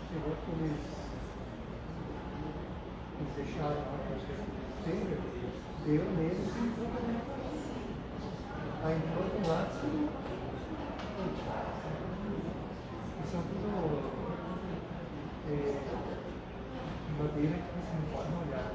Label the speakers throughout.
Speaker 1: Chegou que eles deixaram a telha, deu neles a entrou do máximo. São tudo madeira que você não pode molhar.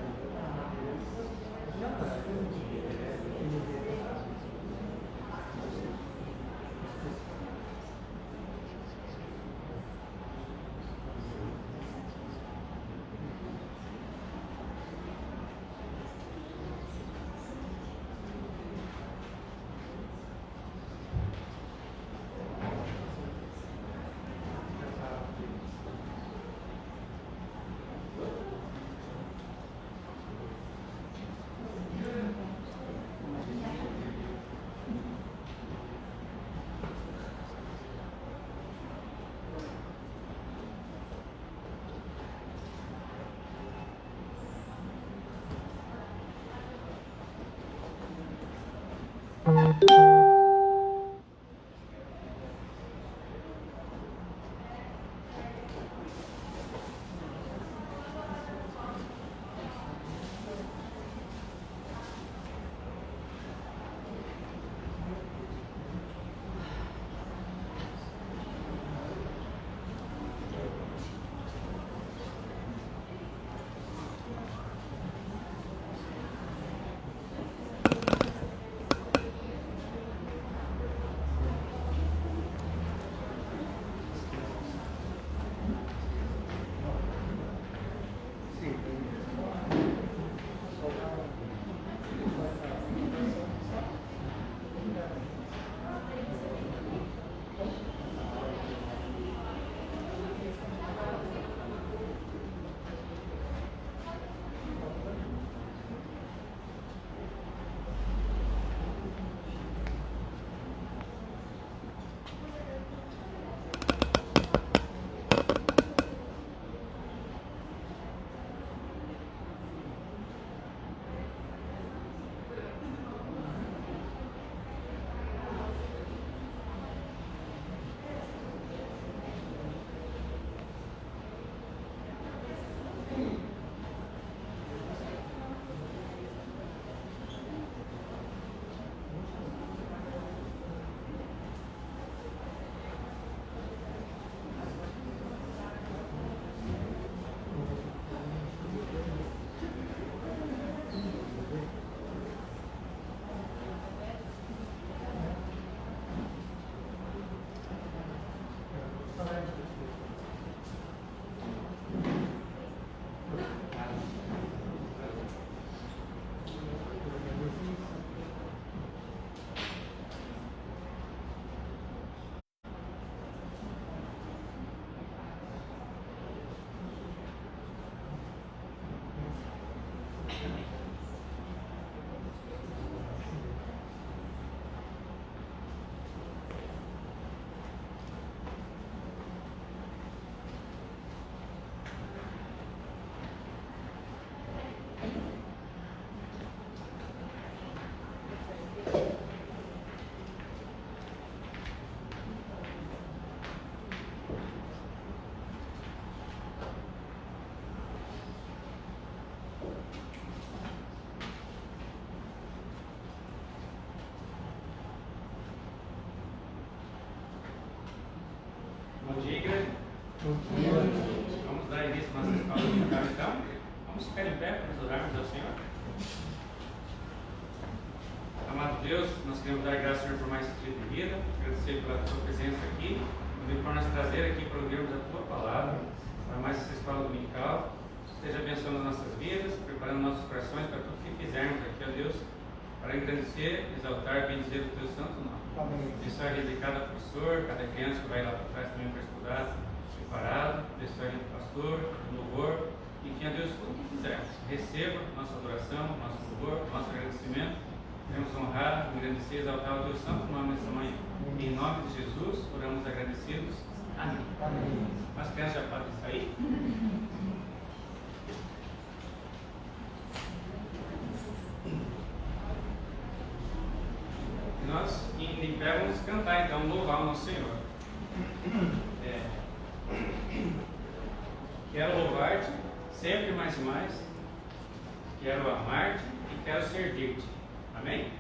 Speaker 2: Bom dia, igreja. Bom dia. Vamos dar início à nossa escola dominical, então. Vamos ficar em pé para nos orarmos ao Senhor. Amado Deus, nós queremos dar graças ao Senhor por mais esse dia de vida, agradecer pela Sua presença aqui, por nos trazer aqui para ouvirmos a Tua palavra, para mais essa escola dominical. Esteja abençoando as nossas vidas, preparando nossos corações para tudo que fizermos aqui, ó Deus, para engrandecer, exaltar e bendizer o Teu santo nome. Abençoe a vida de cada professor, cada criança que vai lá para trás também para estudar, preparado. Abençoe a vida do pastor, do louvor. Enfim, a Deus, tudo que fizermos, receba nossa adoração, nosso louvor, nosso agradecimento. Queremos honrar, engrandecer e exaltar o Teu santo nome nessa manhã. Em nome de Jesus, oramos agradecidos. Amém. Amém. As crianças já podem sair? nós em pé vamos cantar então, louvar o nosso Senhor. Quero louvar-te sempre mais e mais, quero amar-te e quero servir-te. Amém?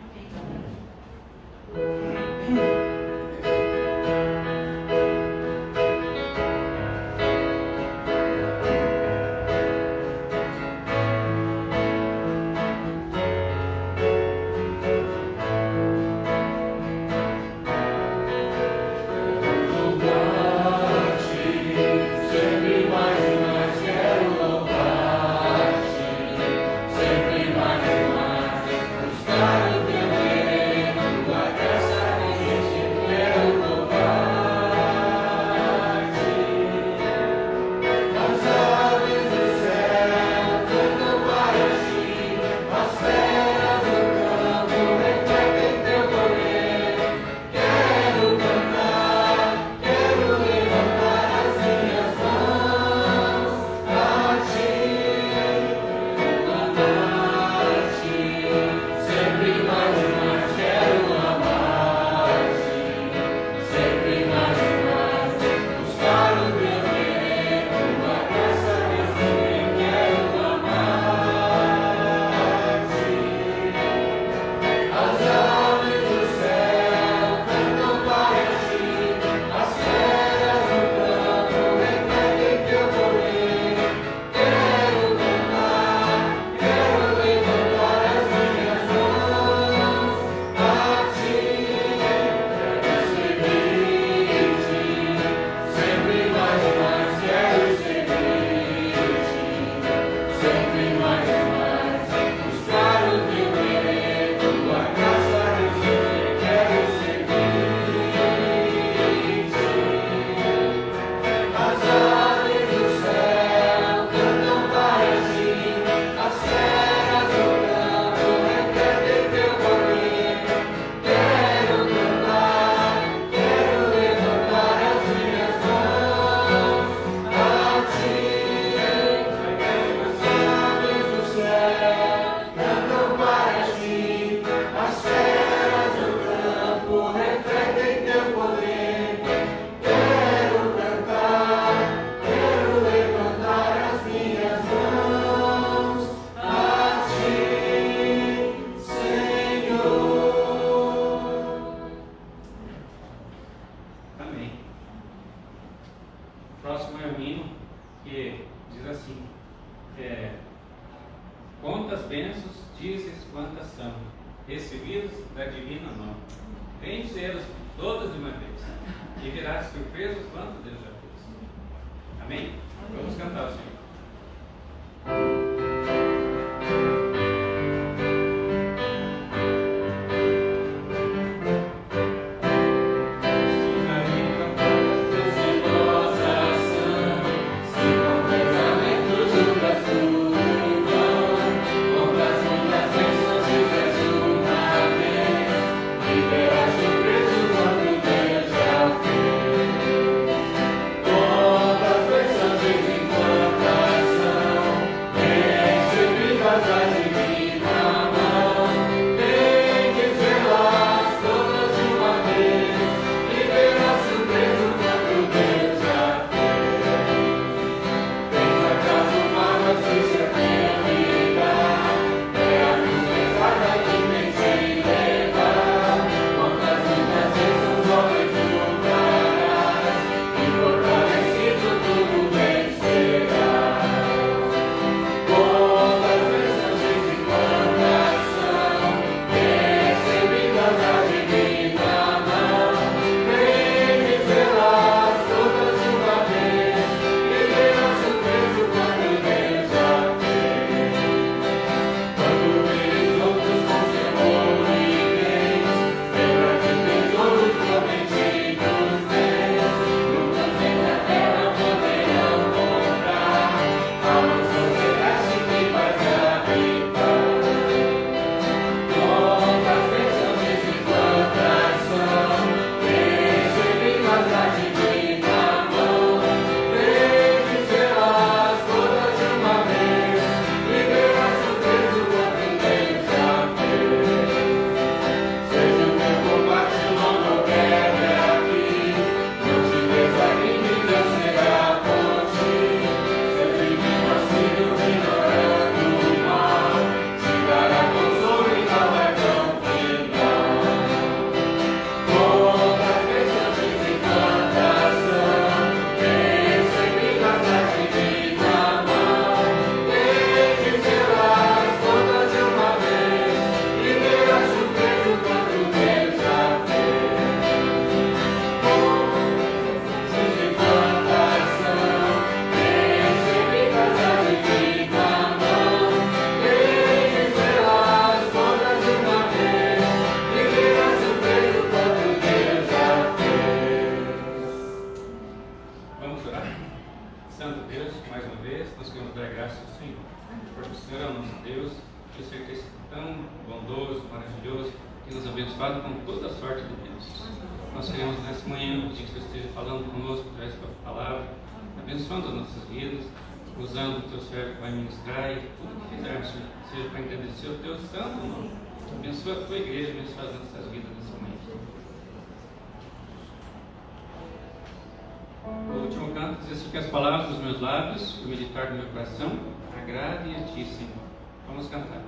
Speaker 2: Quantas bênçãos dizes quantas são, recebidas da divina mão. Vem dizê-las todas de uma vez, e virás surpreso quanto Deus já fez. Amém? Vamos cantar o Senhor.
Speaker 3: Quantas vezes
Speaker 2: Por ser ter sido tão bondoso, maravilhoso, que nos abençoado com toda a sorte de Deus. Nós queremos nessa manhã pedir que você esteja falando conosco através da sua palavra, abençoando as nossas vidas, usando o teu servo que vai ministrar, e tudo que fizermos seja para engrandecer o teu santo nome. Abençoa a tua igreja, abençoa as nossas vidas nessa manhã. O último canto diz assim: que as palavras dos meus lábios, o meditar do meu coração, agrade a ti, Senhor. Vamos cantar.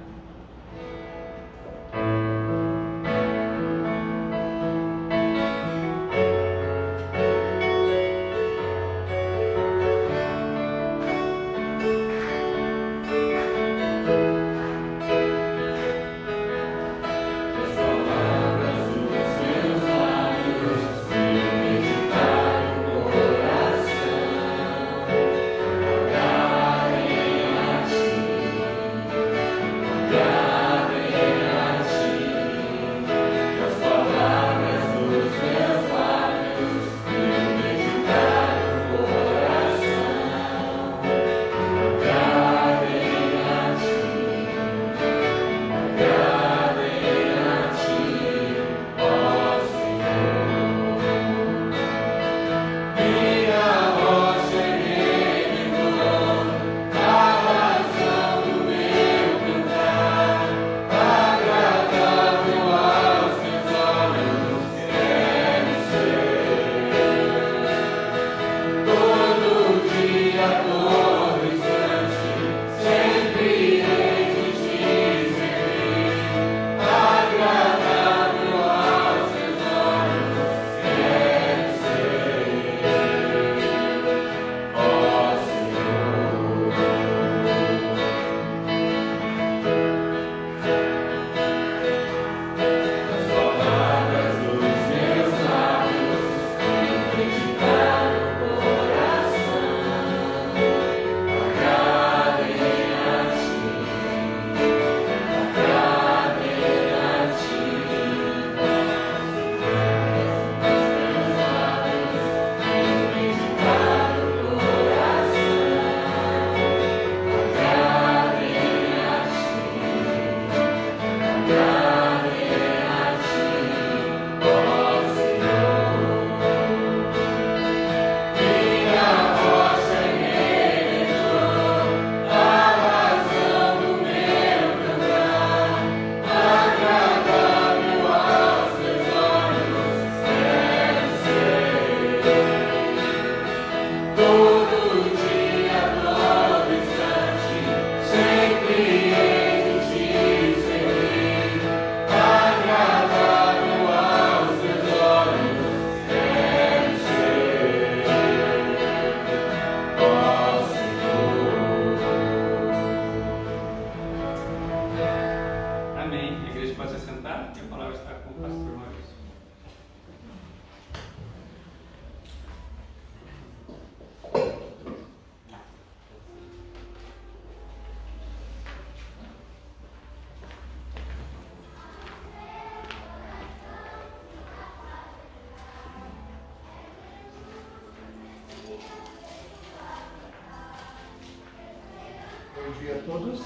Speaker 1: Bom dia a todos.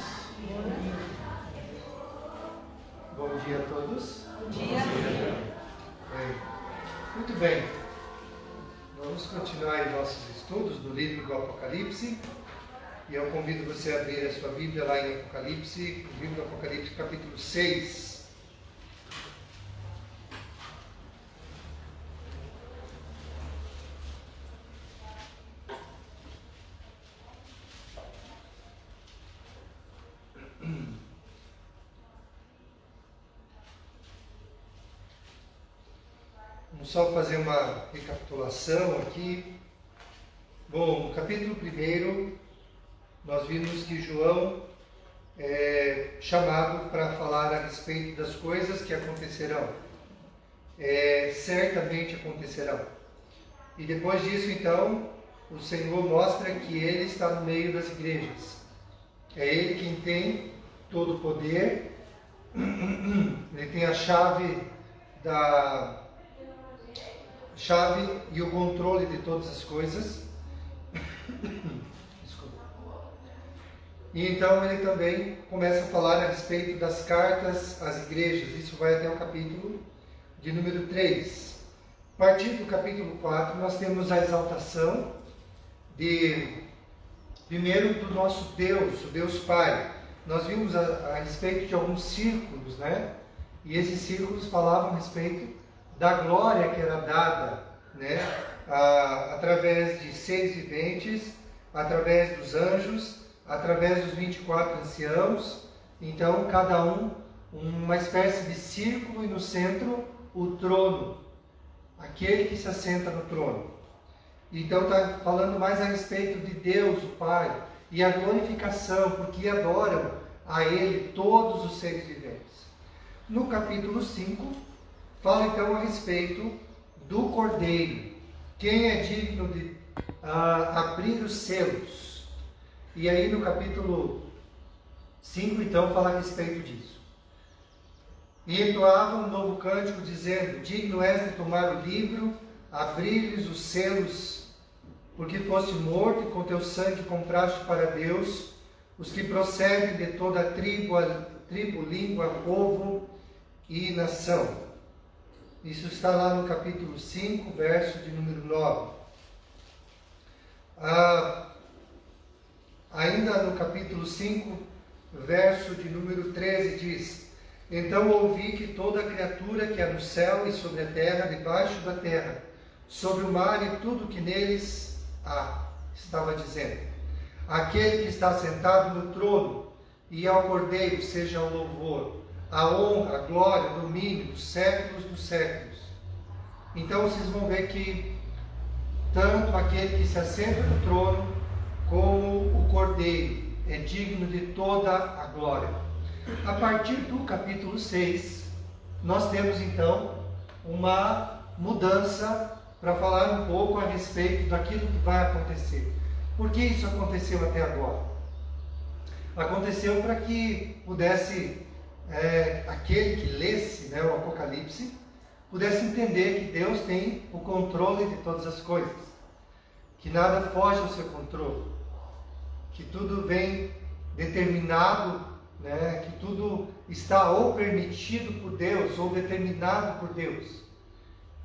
Speaker 1: Bom dia a todos.
Speaker 3: Bom dia.
Speaker 1: Bem, muito bem. Vamos continuar aí nossos estudos do livro do Apocalipse. E eu convido você a abrir a sua Bíblia lá em Apocalipse, o livro do Apocalipse, capítulo 6. Vamos só fazer uma recapitulação aqui. Bom, no capítulo 1, nós vimos que João é chamado para falar a respeito das coisas que acontecerão. Certamente acontecerão. E depois disso, então, o Senhor mostra que Ele está no meio das igrejas. É Ele quem tem todo o poder. Ele tem a chave e o controle de todas as coisas. Desculpa. E então ele também começa a falar a respeito das cartas às igrejas. Isso vai até o capítulo de número 3. A partir do capítulo 4, nós temos a exaltação primeiro do nosso Deus, o Deus Pai. Nós vimos a respeito de alguns círculos, né? E esses círculos falavam a respeito da glória que era dada, né? Através de seres viventes, através dos anjos, através dos 24 anciãos. Então, cada um, uma espécie de círculo, e no centro, o trono, aquele que se assenta no trono. Então, está falando mais a respeito de Deus, o Pai, e a glorificação, porque adoram a Ele todos os seres viventes. No capítulo 5, fala então a respeito do Cordeiro. Quem é digno de abrir os selos? E aí no capítulo 5, então, fala a respeito disso. E entoava um novo cântico, dizendo: digno és de tomar o livro, abrir-lhes os selos, porque foste morto e com teu sangue compraste para Deus os que procedem de toda a tribo, língua, povo e nação. Isso está lá no capítulo 5, verso de número 9. Ainda no capítulo 5, verso de número 13, diz: então ouvi que toda criatura que há no céu e sobre a terra, debaixo da terra, sobre o mar e tudo que neles há, estava dizendo: aquele que está sentado no trono e ao Cordeiro seja o louvor, a honra, a glória, o domínio dos séculos dos séculos. Então vocês vão ver que tanto aquele que se assenta no trono como o Cordeiro é digno de toda a glória. A partir do capítulo 6, nós temos então uma mudança para falar um pouco a respeito daquilo que vai acontecer. Por que isso aconteceu até agora? Aconteceu para que pudesse, aquele que lesse, né, o Apocalipse, pudesse entender que Deus tem o controle de todas as coisas, que nada foge ao seu controle, que tudo vem determinado, né, que tudo está ou permitido por Deus ou determinado por Deus.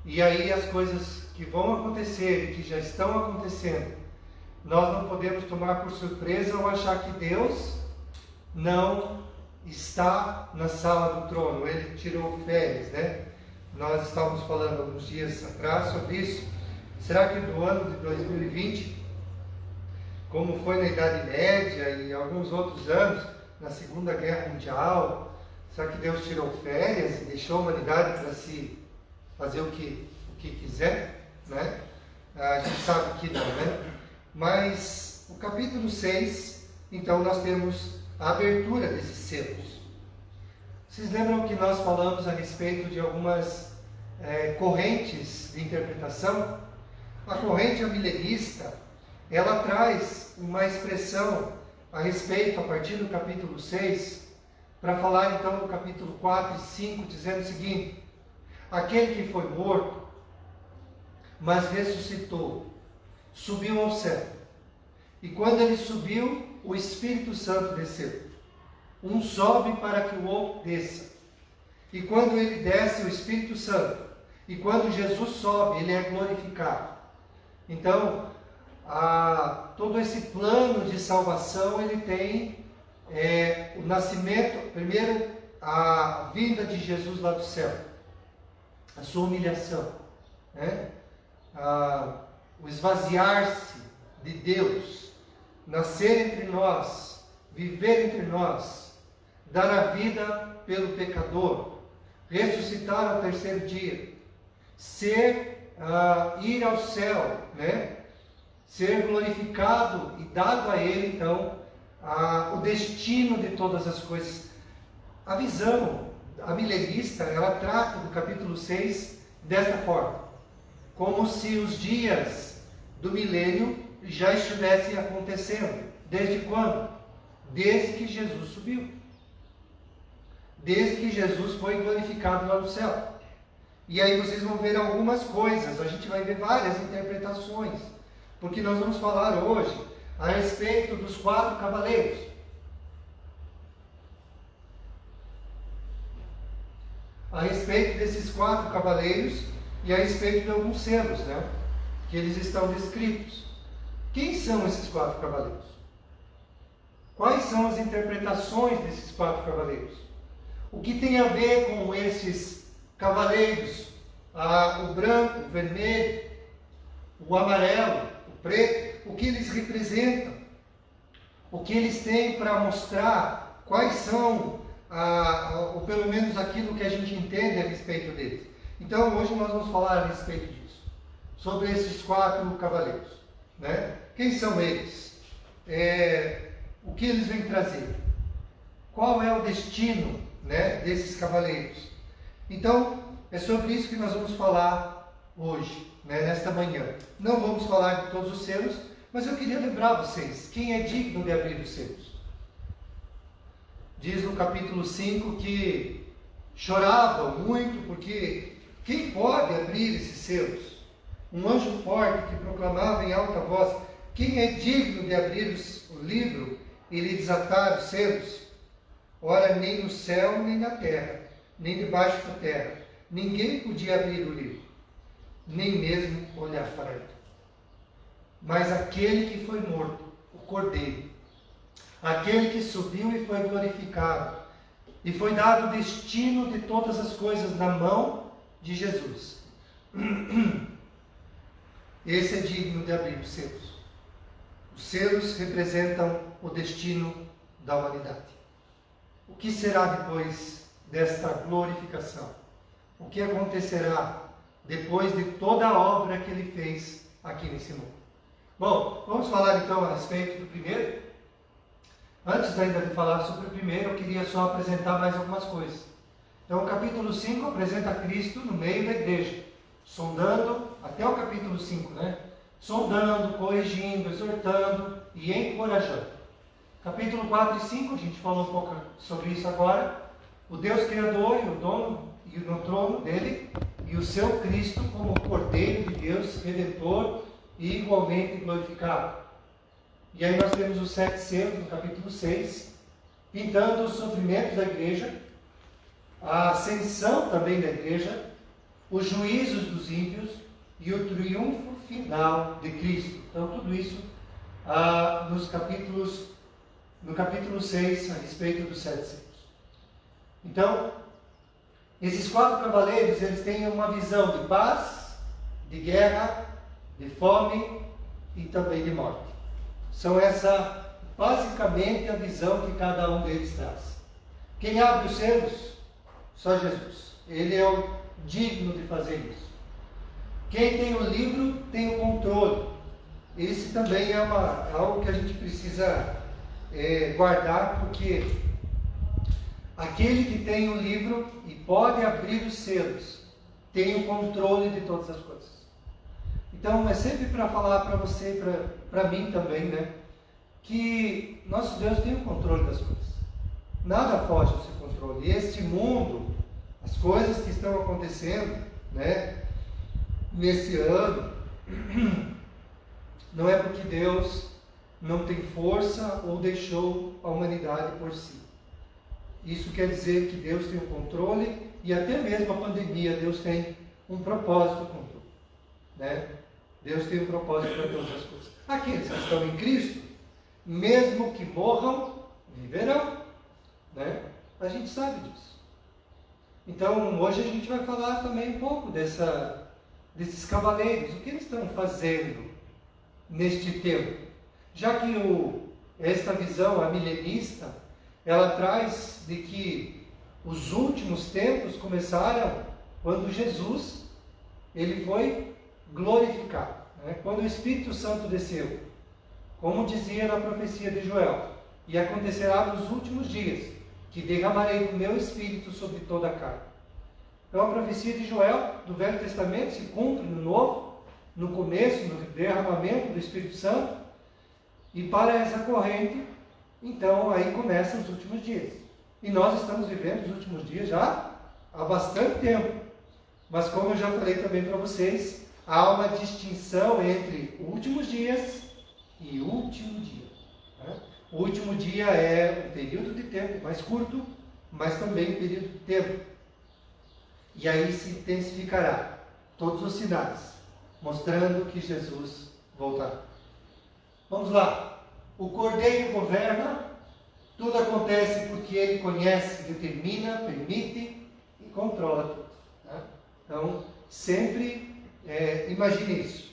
Speaker 1: E aí as coisas que vão acontecer e que já estão acontecendo, nós não podemos tomar por surpresa ou achar que Deus não está na sala do trono, Ele tirou férias, né? Nós estávamos falando alguns dias atrás sobre isso. Será que no ano de 2020, como foi na Idade Média e alguns outros anos, na Segunda Guerra Mundial, será que Deus tirou férias e deixou a humanidade para se fazer o que quiser, né? A gente sabe que não, né? Mas o capítulo 6, então nós temos a abertura desses selos. Vocês lembram que nós falamos a respeito de algumas correntes de interpretação? A corrente amilenista, ela traz uma expressão a respeito, a partir do capítulo 6, para falar então no capítulo 4 e 5, dizendo o seguinte: aquele que foi morto, mas ressuscitou, subiu ao céu. E quando ele subiu, o Espírito Santo desceu. Um sobe para que o outro desça. E quando ele desce, o Espírito Santo, e quando Jesus sobe, ele é glorificado. Então, todo esse plano de salvação, ele tem o nascimento, primeiro a vinda de Jesus lá do céu, a sua humilhação, né? O esvaziar-se de Deus, nascer entre nós, viver entre nós, dar a vida pelo pecador, ressuscitar ao terceiro dia, ir ao céu, né? Ser glorificado e dado a Ele, então, o destino de todas as coisas. A visão amilenista, ela trata do capítulo 6 desta forma, como se os dias do milênio já estivessem acontecendo. Desde quando? Desde que Jesus subiu. Desde que Jesus foi glorificado lá no céu. E aí vocês vão ver algumas coisas, a gente vai ver várias interpretações, porque nós vamos falar hoje a respeito dos 4 cavaleiros. a respeito desses 4 cavaleiros e a respeito de alguns selos, né, que eles estão descritos. Quem são esses 4 cavaleiros? Quais são as interpretações desses 4 cavaleiros? O que tem a ver com esses cavaleiros? O branco, o vermelho, o amarelo, o preto, o que eles representam? O que eles têm para mostrar? Quais são, ou pelo menos aquilo que a gente entende a respeito deles? Então, hoje nós vamos falar a respeito disso, sobre esses 4 cavaleiros, né? Quem são eles? O que eles vêm trazer? Qual é o destino, né, desses cavaleiros? Então, é sobre isso que nós vamos falar hoje, né, nesta manhã. Não vamos falar de todos os selos, mas eu queria lembrar vocês, quem é digno de abrir os selos? Diz no capítulo 5 que choravam muito, porque quem pode abrir esses selos? Um anjo forte que proclamava em alta voz: quem é digno de abrir o livro e lhe desatar os selos? Ora, nem no céu, nem na terra, nem debaixo da terra, ninguém podia abrir o livro, nem mesmo olhar para ele. Mas aquele que foi morto, o Cordeiro, aquele que subiu e foi glorificado, e foi dado o destino de todas as coisas na mão de Jesus. Esse é digno de abrir os selos. Os selos representam o destino da humanidade. O que será depois desta glorificação? O que acontecerá depois de toda a obra que ele fez aqui nesse mundo? Bom, vamos falar então a respeito do primeiro. Antes ainda de falar sobre o primeiro, eu queria só apresentar mais algumas coisas. Então, o capítulo 5 apresenta Cristo no meio da igreja, sondando, até o capítulo 5, né? Sondando, corrigindo, exortando e encorajando. Capítulo 4 e 5, a gente falou um pouco sobre isso agora. O Deus Criador e o dono e no trono dele, e o seu Cristo como Cordeiro de Deus, Redentor e igualmente glorificado. E aí nós temos os 7 selos no capítulo 6, pintando os sofrimentos da igreja, a ascensão também da igreja, os juízos dos ímpios e o triunfo final de Cristo. Então tudo isso no capítulo 6, a respeito dos 7 selos. Então, esses 4 cavaleiros, eles têm uma visão de paz, de guerra, de fome e também de morte. São essa, basicamente, a visão que cada um deles traz. Quem abre os selos? Só Jesus. Ele é o digno de fazer isso. Quem tem o livro tem o controle. Esse também é algo que a gente precisa guardar, porque aquele que tem o livro e pode abrir os selos tem o controle de todas as coisas. Então, é sempre para falar para você, para mim também, né, que nosso Deus tem o controle das coisas. Nada foge do seu controle. E este mundo, as coisas que estão acontecendo, né, nesse ano, não é porque Deus não tem força ou deixou a humanidade por si. Isso quer dizer que Deus tem o controle, e até mesmo a pandemia, Deus tem um propósito com tudo, né? Deus tem um propósito para todas as coisas. Aqueles que estão em Cristo, mesmo que morram, viverão, né? A gente sabe disso. Então, hoje a gente vai falar também um pouco desses cavaleiros, o que eles estão fazendo neste tempo. Já que esta visão, a milenista, ela traz de que os últimos tempos começaram quando Jesus ele foi glorificado, né? Quando o Espírito Santo desceu, como dizia na profecia de Joel: e acontecerá nos últimos dias que derramarei do meu Espírito sobre toda a carne. Então a profecia de Joel do Velho Testamento se cumpre no Novo, no começo, no derramamento do Espírito Santo. E para essa corrente, então aí começam os últimos dias. E nós estamos vivendo os últimos dias já há bastante tempo. Mas como eu já falei também para vocês, há uma distinção entre últimos dias e último dia, né? O último dia é um período de tempo mais curto, mas também um período de tempo. E aí se intensificará todos os sinais, mostrando que Jesus voltará. Vamos lá. O Cordeiro governa, tudo acontece porque Ele conhece, determina, permite e controla tudo. Tá? Então, sempre imagine isso,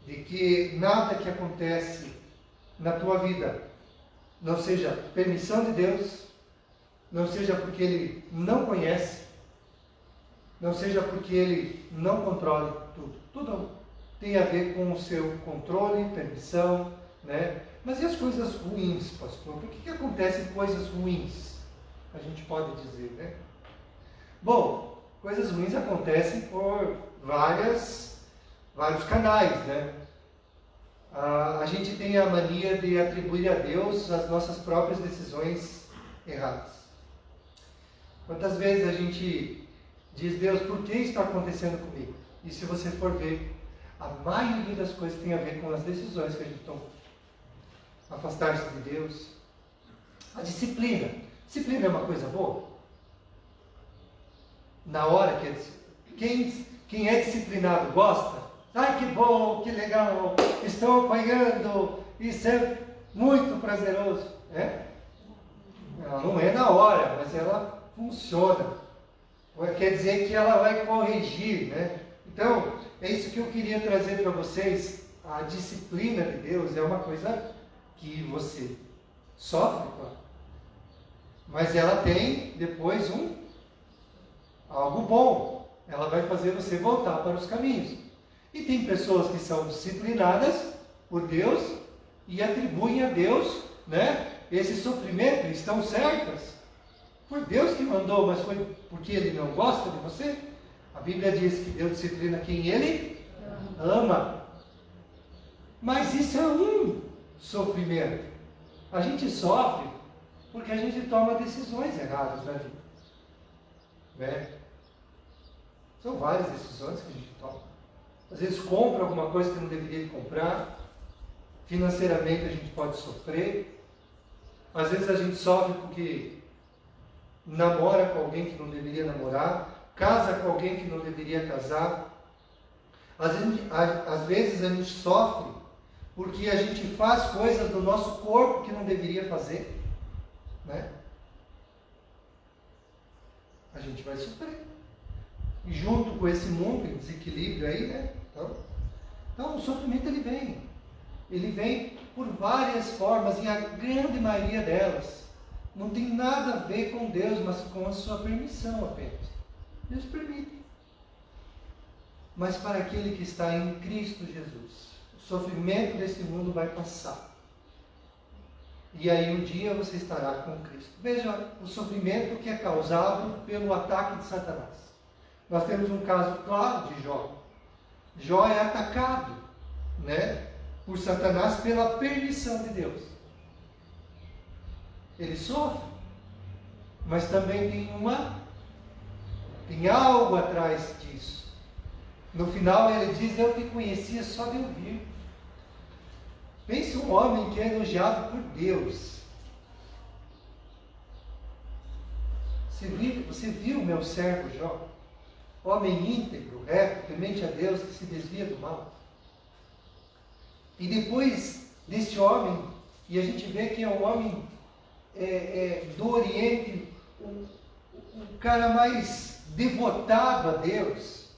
Speaker 1: de que nada que acontece na tua vida não seja permissão de Deus, não seja porque Ele não conhece, não seja porque Ele não controla tudo. Tudo tem a ver com o seu controle, permissão, né? Mas e as coisas ruins, pastor? Por que acontecem coisas ruins? A gente pode dizer, né? Bom, coisas ruins acontecem por vários canais, né? A gente tem a mania de atribuir a Deus as nossas próprias decisões erradas. Quantas vezes a gente diz, Deus, por que está acontecendo comigo? E se você for ver, a maioria das coisas tem a ver com as decisões que a gente toma. Afastar-se de Deus. A disciplina. Disciplina é uma coisa boa? Na hora quem é disciplinado gosta? Ai, que bom, que legal, estou apanhando, isso é muito prazeroso. Ela não é na hora, mas ela funciona. Quer dizer que ela vai corrigir, né? Então, é isso que eu queria trazer para vocês. A disciplina de Deus é uma coisa que você sofre, claro. Mas ela tem depois algo bom. Ela vai fazer você voltar para os caminhos. E tem pessoas que são disciplinadas por Deus e atribuem a Deus, né, esse sofrimento. Estão certas. Foi Deus que mandou, mas foi porque Ele não gosta de você? A Bíblia diz que Deus disciplina quem Ele ama. Mas isso é um sofrimento. A gente sofre porque a gente toma decisões erradas na vida. Né? São várias decisões que a gente toma. Às vezes compra alguma coisa que não deveria comprar. Financeiramente a gente pode sofrer. Às vezes a gente sofre porque namora com alguém que não deveria namorar, casa com alguém que não deveria casar. Às vezes a gente sofre porque a gente faz coisas do nosso corpo que não deveria fazer, né? A gente vai sofrer. E junto com esse mundo em desequilíbrio aí, né? Então o sofrimento ele vem por várias formas, e a grande maioria delas não tem nada a ver com Deus, mas com a sua permissão apenas. Deus permite. Mas para aquele que está em Cristo Jesus, o sofrimento desse mundo vai passar. E aí um dia você estará com Cristo. Veja o sofrimento que é causado pelo ataque de Satanás. Nós temos um caso claro de Jó. Jó é atacado, né, por Satanás pela permissão de Deus. Ele sofre, mas também tem algo atrás disso. No final ele diz, eu te conhecia só de ouvir. Pense um homem que é elogiado por Deus. Você viu meu servo Jó? Homem íntegro, reto, temente a Deus, que se desvia do mal. E depois deste homem, e a gente vê que é um homem do Oriente, o cara mais devotado a Deus.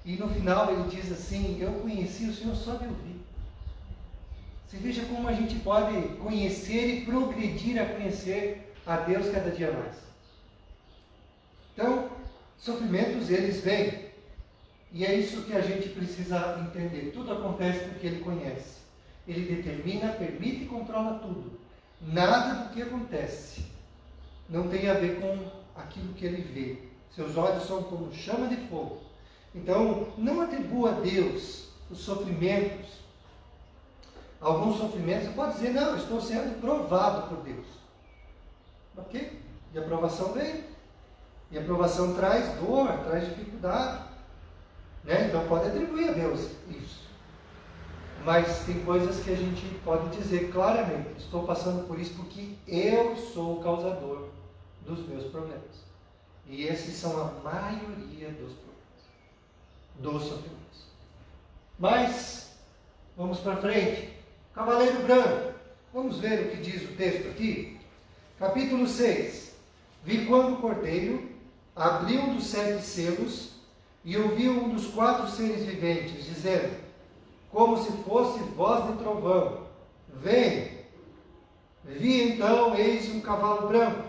Speaker 1: E no final ele diz assim, eu conheci o Senhor só de ouvir. Você veja como a gente pode conhecer e progredir a conhecer a Deus cada dia mais. Então, sofrimentos eles vêm. E é isso que a gente precisa entender. Tudo acontece porque Ele conhece. Ele determina, permite e controla tudo. Nada do que acontece não tem a ver com aquilo que Ele vê. Seus olhos são como chama de fogo. Então, não atribua a Deus os sofrimentos. Alguns sofrimentos, você pode dizer, não, eu estou sendo provado por Deus. Ok? E a provação vem. E a provação traz dor, traz dificuldade. Né? Então pode atribuir a Deus isso. Mas tem coisas que a gente pode dizer claramente, estou passando por isso porque eu sou o causador dos meus problemas. E esses são a maioria dos problemas, dos sofrimentos. Mas, vamos para frente. Cavaleiro branco. Vamos ver o que diz o texto aqui. Capítulo 6. Vi quando o cordeiro abriu um dos 7 selos e ouvi um dos 4 seres viventes, dizendo, como se fosse voz de trovão, vem. Vi então, eis um cavalo branco,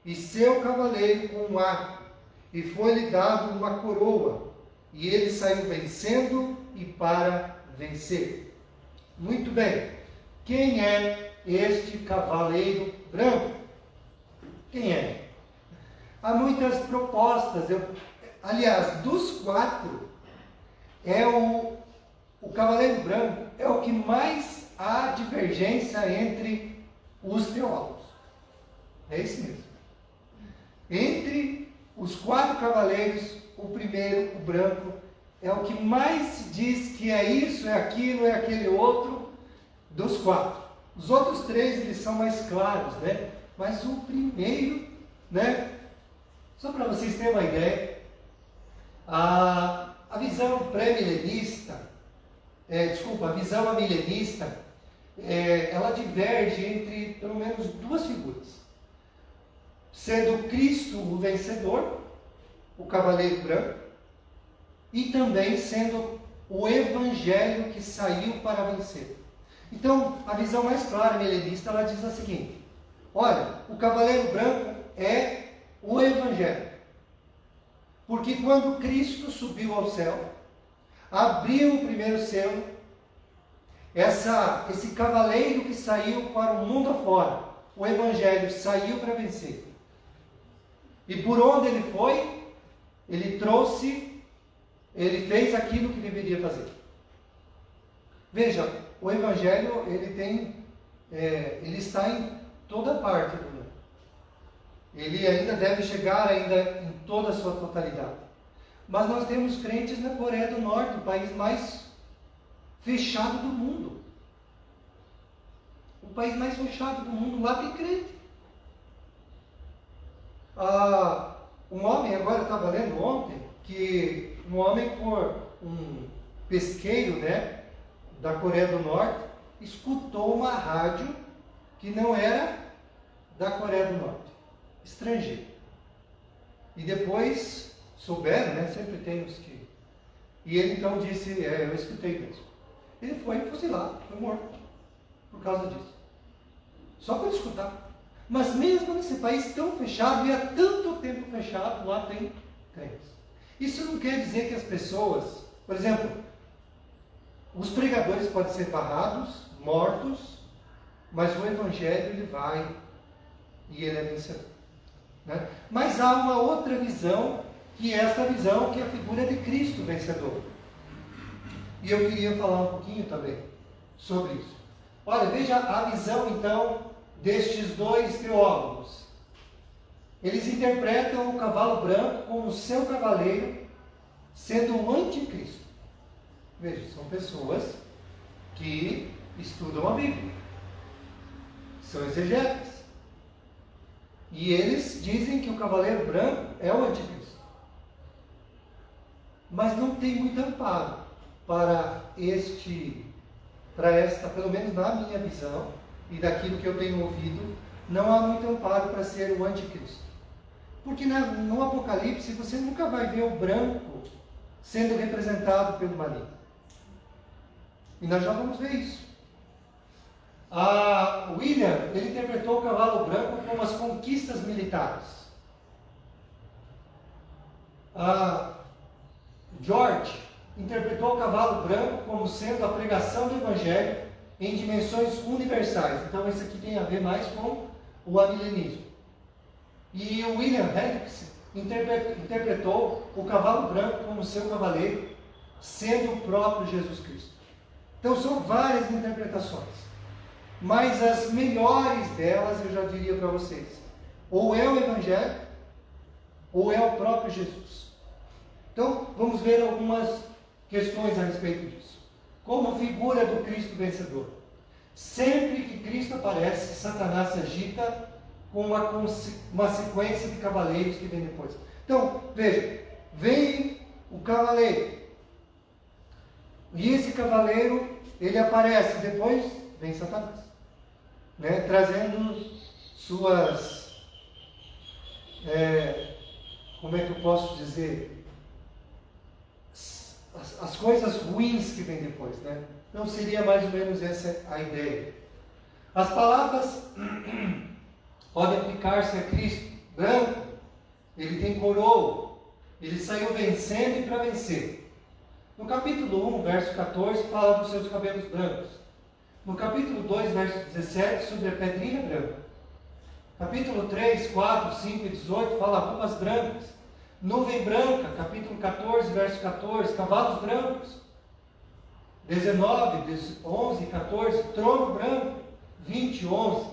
Speaker 1: e seu cavaleiro com um arco, e foi-lhe dado uma coroa, e ele saiu vencendo e para vencer. Muito bem. Quem é este cavaleiro branco? Quem é? Há muitas propostas. Aliás, dos 4, o cavaleiro branco é o que mais há divergência entre os teólogos. É isso mesmo. Entre os 4 cavaleiros, o primeiro, o branco, é o que mais se diz que é isso, é aquilo, é aquele outro, dos 4. Os outros 3, eles são mais claros, né? Mas o primeiro, né? Só para vocês terem uma ideia, a visão pré-milenista, a visão amilenista, ela diverge entre pelo menos 2 figuras. Sendo Cristo o vencedor, o cavaleiro branco, e também sendo o evangelho que saiu para vencer. Então, a visão mais clara milenista, ela diz a seguinte: olha, o cavaleiro branco é o evangelho. Porque quando Cristo subiu ao céu, abriu o primeiro selo, esse cavaleiro que saiu para o mundo afora, o evangelho saiu para vencer. E por onde ele foi, ele fez aquilo que deveria fazer. Veja, o evangelho, ele está em toda parte do mundo. Ele ainda deve chegar em toda a sua totalidade. Mas nós temos crentes na Coreia do Norte, o país mais fechado do mundo. O país mais fechado do mundo, lá tem crente. Um homem, agora eu estava lendo ontem, que um homem, por um pesqueiro, né, da Coreia do Norte, escutou uma rádio que não era da Coreia do Norte, estrangeiro. E depois souberam, né, sempre tem os que... E ele então disse, eu escutei mesmo. Ele foi fuzilado, foi morto, por causa disso. Só por escutar. Mas mesmo nesse país tão fechado, e há tanto tempo fechado, lá tem crentes. Isso não quer dizer que as pessoas, por exemplo, os pregadores podem ser barrados, mortos, mas o evangelho ele vai e ele é vencedor. Né? Mas há uma outra visão, que é essa visão que é a figura de Cristo vencedor. E eu queria falar um pouquinho também sobre isso. Olha, veja a visão então destes 2 teólogos. Eles interpretam o cavalo branco como seu cavaleiro, sendo o anticristo. Veja, são pessoas que estudam a Bíblia, são exegetas. E eles dizem que o cavaleiro branco é o anticristo. Mas não tem muito amparo para esta, pelo menos na minha visão, e daquilo que eu tenho ouvido, não há muito amparo para ser o anticristo. Porque no Apocalipse você nunca vai ver o branco sendo representado pelo maligno. E nós já vamos ver isso. William, ele interpretou o cavalo branco como as conquistas militares. George interpretou o cavalo branco como sendo a pregação do evangelho em dimensões universais. Então, isso aqui tem a ver mais com o amilenismo. E o William Hendricks interpretou o cavalo branco como seu cavaleiro, sendo o próprio Jesus Cristo. Então, são várias interpretações. Mas as melhores delas, eu já diria para vocês, ou é o evangelho, ou é o próprio Jesus. Então, vamos ver algumas questões a respeito disso. Como figura do Cristo vencedor. Sempre que Cristo aparece, Satanás se agita com uma sequência de cavaleiros que vem depois. Então, veja, vem o cavaleiro, e esse cavaleiro, ele aparece, depois vem Satanás, né, trazendo suas, como é que eu posso dizer, as coisas ruins que vem depois, né? Então seria mais ou menos essa a ideia. As palavras podem aplicar-se a Cristo. Branco, ele tem coroa, ele saiu vencendo e para vencer. No capítulo 1, verso 14, fala dos seus cabelos brancos. No capítulo 2, verso 17, sobre a pedrinha branca. Capítulo 3, 4, 5 e 18, fala ruas brancas. Nuvem branca, capítulo 14, verso 14, cavalos brancos. 19, 11 e 14, trono branco. 20, 11.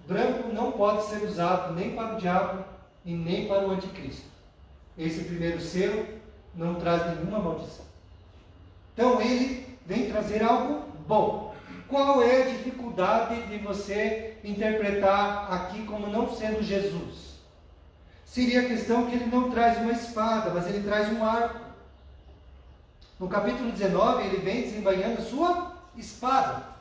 Speaker 1: Branco não pode ser usado nem para o diabo e nem para o anticristo. Esse primeiro selo não traz nenhuma maldição. Então ele vem trazer algo bom. Qual é a dificuldade de você interpretar aqui como não sendo Jesus? Seria a questão que ele não traz uma espada, mas ele traz um arco. No capítulo 19 ele vem desembainhando sua espada.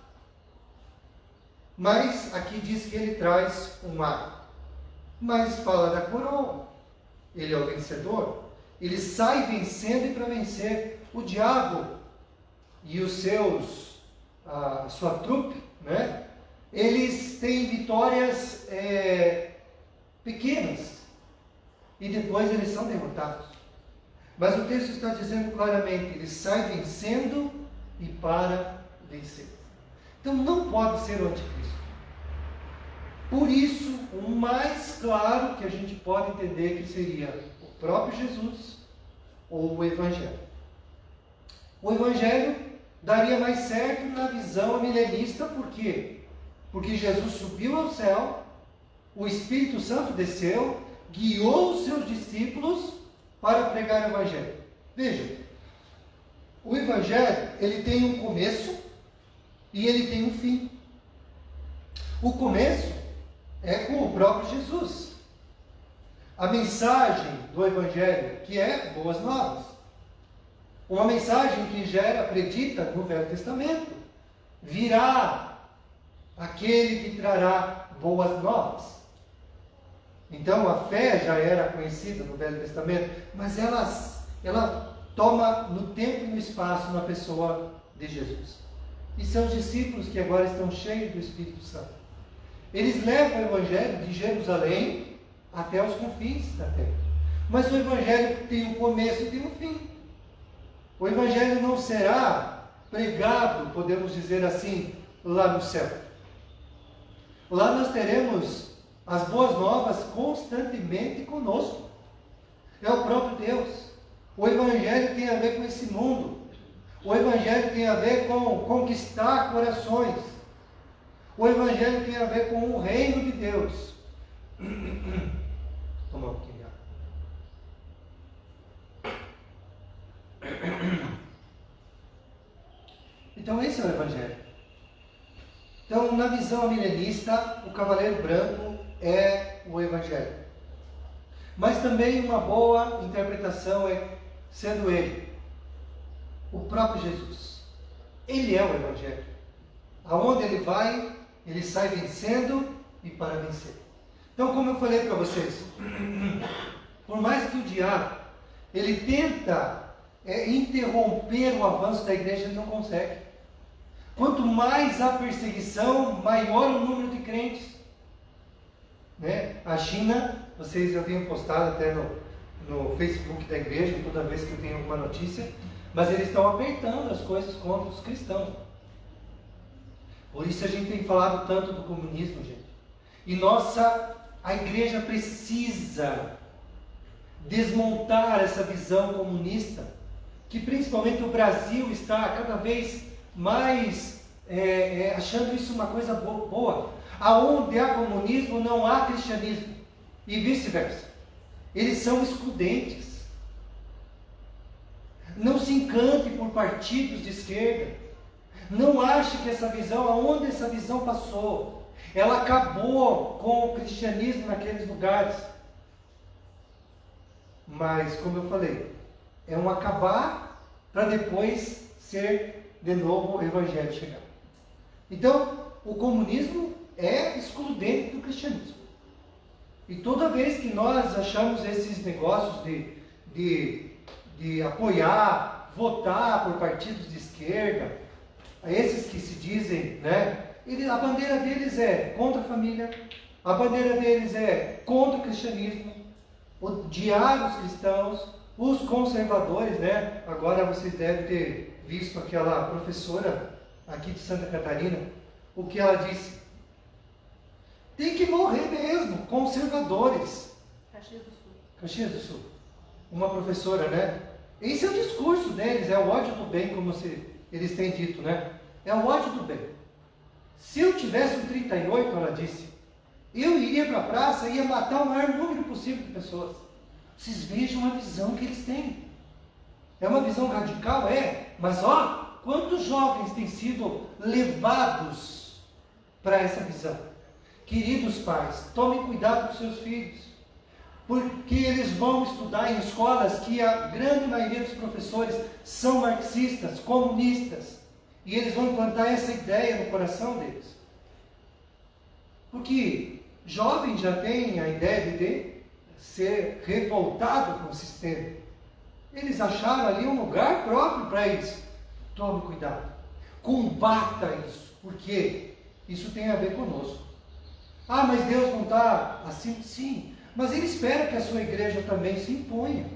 Speaker 1: Mas aqui diz que ele traz um arco. Mas fala da coroa. Ele é o vencedor. Ele sai vencendo e para vencer. O diabo e os seus, a sua trupe, né? Eles têm vitórias pequenas. E depois eles são derrotados. Mas o texto está dizendo claramente, ele sai vencendo e para vencer. Então não pode ser o anticristo. Por isso, o mais claro que a gente pode entender que seria o próprio Jesus ou o Evangelho. O Evangelho daria mais certo na visão milenista, por quê? Porque Jesus subiu ao céu, o Espírito Santo desceu, guiou os seus discípulos para pregar o Evangelho. Veja, o Evangelho, ele tem um começo e ele tem um fim. O começo é com o próprio Jesus. A mensagem do Evangelho, que é boas novas. Uma mensagem que já era predita no Velho Testamento. Virá aquele que trará boas novas. Então a fé já era conhecida no Velho Testamento, mas ela toma no tempo e no espaço na pessoa de Jesus. E são os discípulos que agora estão cheios do Espírito Santo. Eles levam o Evangelho de Jerusalém até os confins da terra. Mas o Evangelho tem um começo e tem um fim. O Evangelho não será pregado, podemos dizer assim, lá no céu. Lá nós teremos as boas novas constantemente conosco. É o próprio Deus. O Evangelho tem a ver com esse mundo. O Evangelho tem a ver com conquistar corações. O Evangelho tem a ver com o reino de Deus. Toma um pouquinho. Então esse é o Evangelho. Então, na visão milenista, o cavaleiro branco é o Evangelho. Mas também uma boa interpretação é sendo ele, o próprio Jesus. Ele é o Evangelho. Aonde ele vai, ele sai vencendo e para vencer. Então, como eu falei para vocês, por mais que o diabo, ele tenta interromper o avanço da igreja, ele não consegue. Quanto mais a perseguição, maior o número de crentes. Né? A China, vocês já tinham postado até no Facebook da igreja, toda vez que eu tenho alguma notícia, mas eles estão apertando as coisas contra os cristãos. Por isso a gente tem falado tanto do comunismo, gente. E a igreja precisa desmontar essa visão comunista, que principalmente o Brasil está cada vez mais achando isso uma coisa boa. Aonde há comunismo não há cristianismo, e vice-versa. Eles são excludentes. Não se encante por partidos de esquerda. Não ache que essa visão, aonde essa visão passou, Ela acabou com o cristianismo naqueles lugares. Mas, como eu falei, é um acabar para depois ser de novo o evangelho chegar. Então, o comunismo é excludente do cristianismo. E toda vez que nós achamos esses negócios de apoiar, votar por partidos de esquerda, esses que se dizem, né? A bandeira deles é contra a família, a bandeira deles é contra o cristianismo, odiar os cristãos, os conservadores, né? Agora vocês devem ter visto aquela professora aqui de Santa Catarina, o que ela disse. Tem que morrer mesmo, conservadores. Caxias do Sul. Uma professora, né? Esse é o discurso deles, é o ódio do bem, como eles têm dito, né? É o ódio do bem. Se eu tivesse um 38, ela disse, eu iria para a praça e ia matar o maior número possível de pessoas. Vocês vejam a visão que eles têm. É uma visão radical, mas quantos jovens têm sido levados para essa visão? Queridos pais, tomem cuidado com seus filhos, porque eles vão estudar em escolas que a grande maioria dos professores são marxistas, comunistas, e eles vão implantar essa ideia no coração deles. Porque jovem já tem a ideia de ser revoltado com o sistema. Eles acharam ali um lugar próprio para isso. Tome cuidado. Combata isso. Porque isso tem a ver conosco. Mas Deus não está assim? Sim. Mas Ele espera que a sua igreja também se imponha.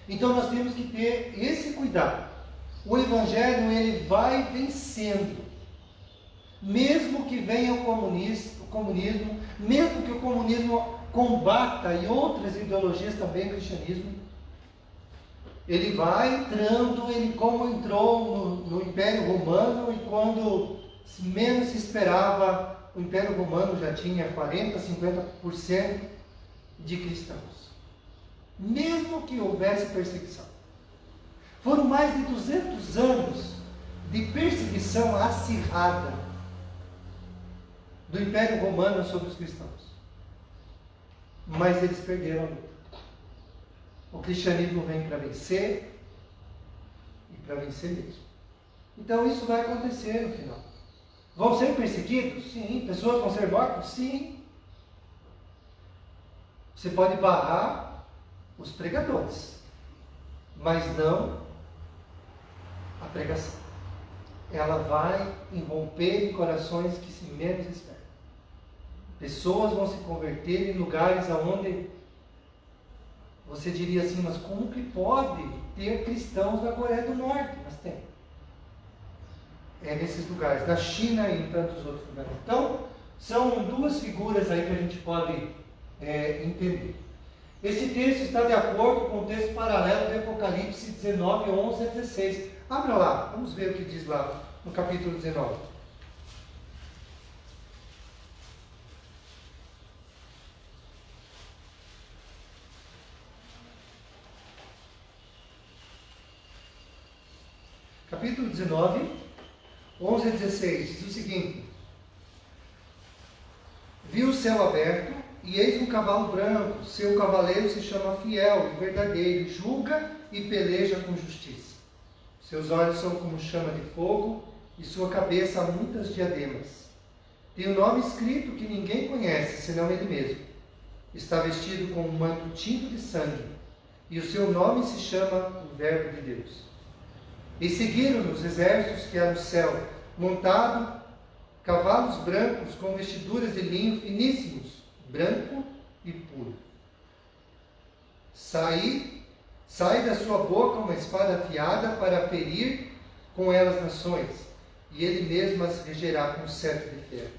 Speaker 1: Então nós temos que ter esse cuidado. O Evangelho, ele vai vencendo. Mesmo que venha o comunismo, mesmo que o comunismo combata e outras ideologias também o cristianismo, ele vai entrando, ele como entrou no Império Romano, e quando menos se esperava, o Império Romano já tinha 40%, 50% de cristãos. Mesmo que houvesse perseguição. Foram mais de 200 anos de perseguição acirrada do Império Romano sobre os cristãos. Mas eles perderam a luta. O cristianismo vem para vencer, e para vencer mesmo. Então isso vai acontecer no final. Vão ser perseguidos? Sim. Pessoas vão ser mortas? Sim. Você pode barrar os pregadores, mas não a pregação. Ela vai irromper em corações que se menos esperam. Pessoas vão se converter em lugares onde você diria assim, mas como que pode ter cristãos na Coreia do Norte? Mas tem. É nesses lugares, na China e em tantos outros lugares. Então, são duas figuras aí que a gente pode entender. Esse texto está de acordo com o texto paralelo de Apocalipse 19, 11 a 16. Abra lá, vamos ver o que diz lá no capítulo 19. Capítulo 19, 11 a 16, diz o seguinte: Vi o céu aberto, e eis um cavalo branco, seu cavaleiro se chama Fiel e Verdadeiro, julga e peleja com justiça. Seus olhos são como chama de fogo, e sua cabeça há muitas diademas. Tem um nome escrito que ninguém conhece, senão ele mesmo. Está vestido com um manto tinto de sangue, e o seu nome se chama o Verbo de Deus. E seguiram-no os exércitos que há no céu, montado cavalos brancos com vestiduras de linho finíssimos, branco e puro. Sai da sua boca uma espada afiada para ferir com ela as nações, e ele mesmo as regerá com cetro de ferro.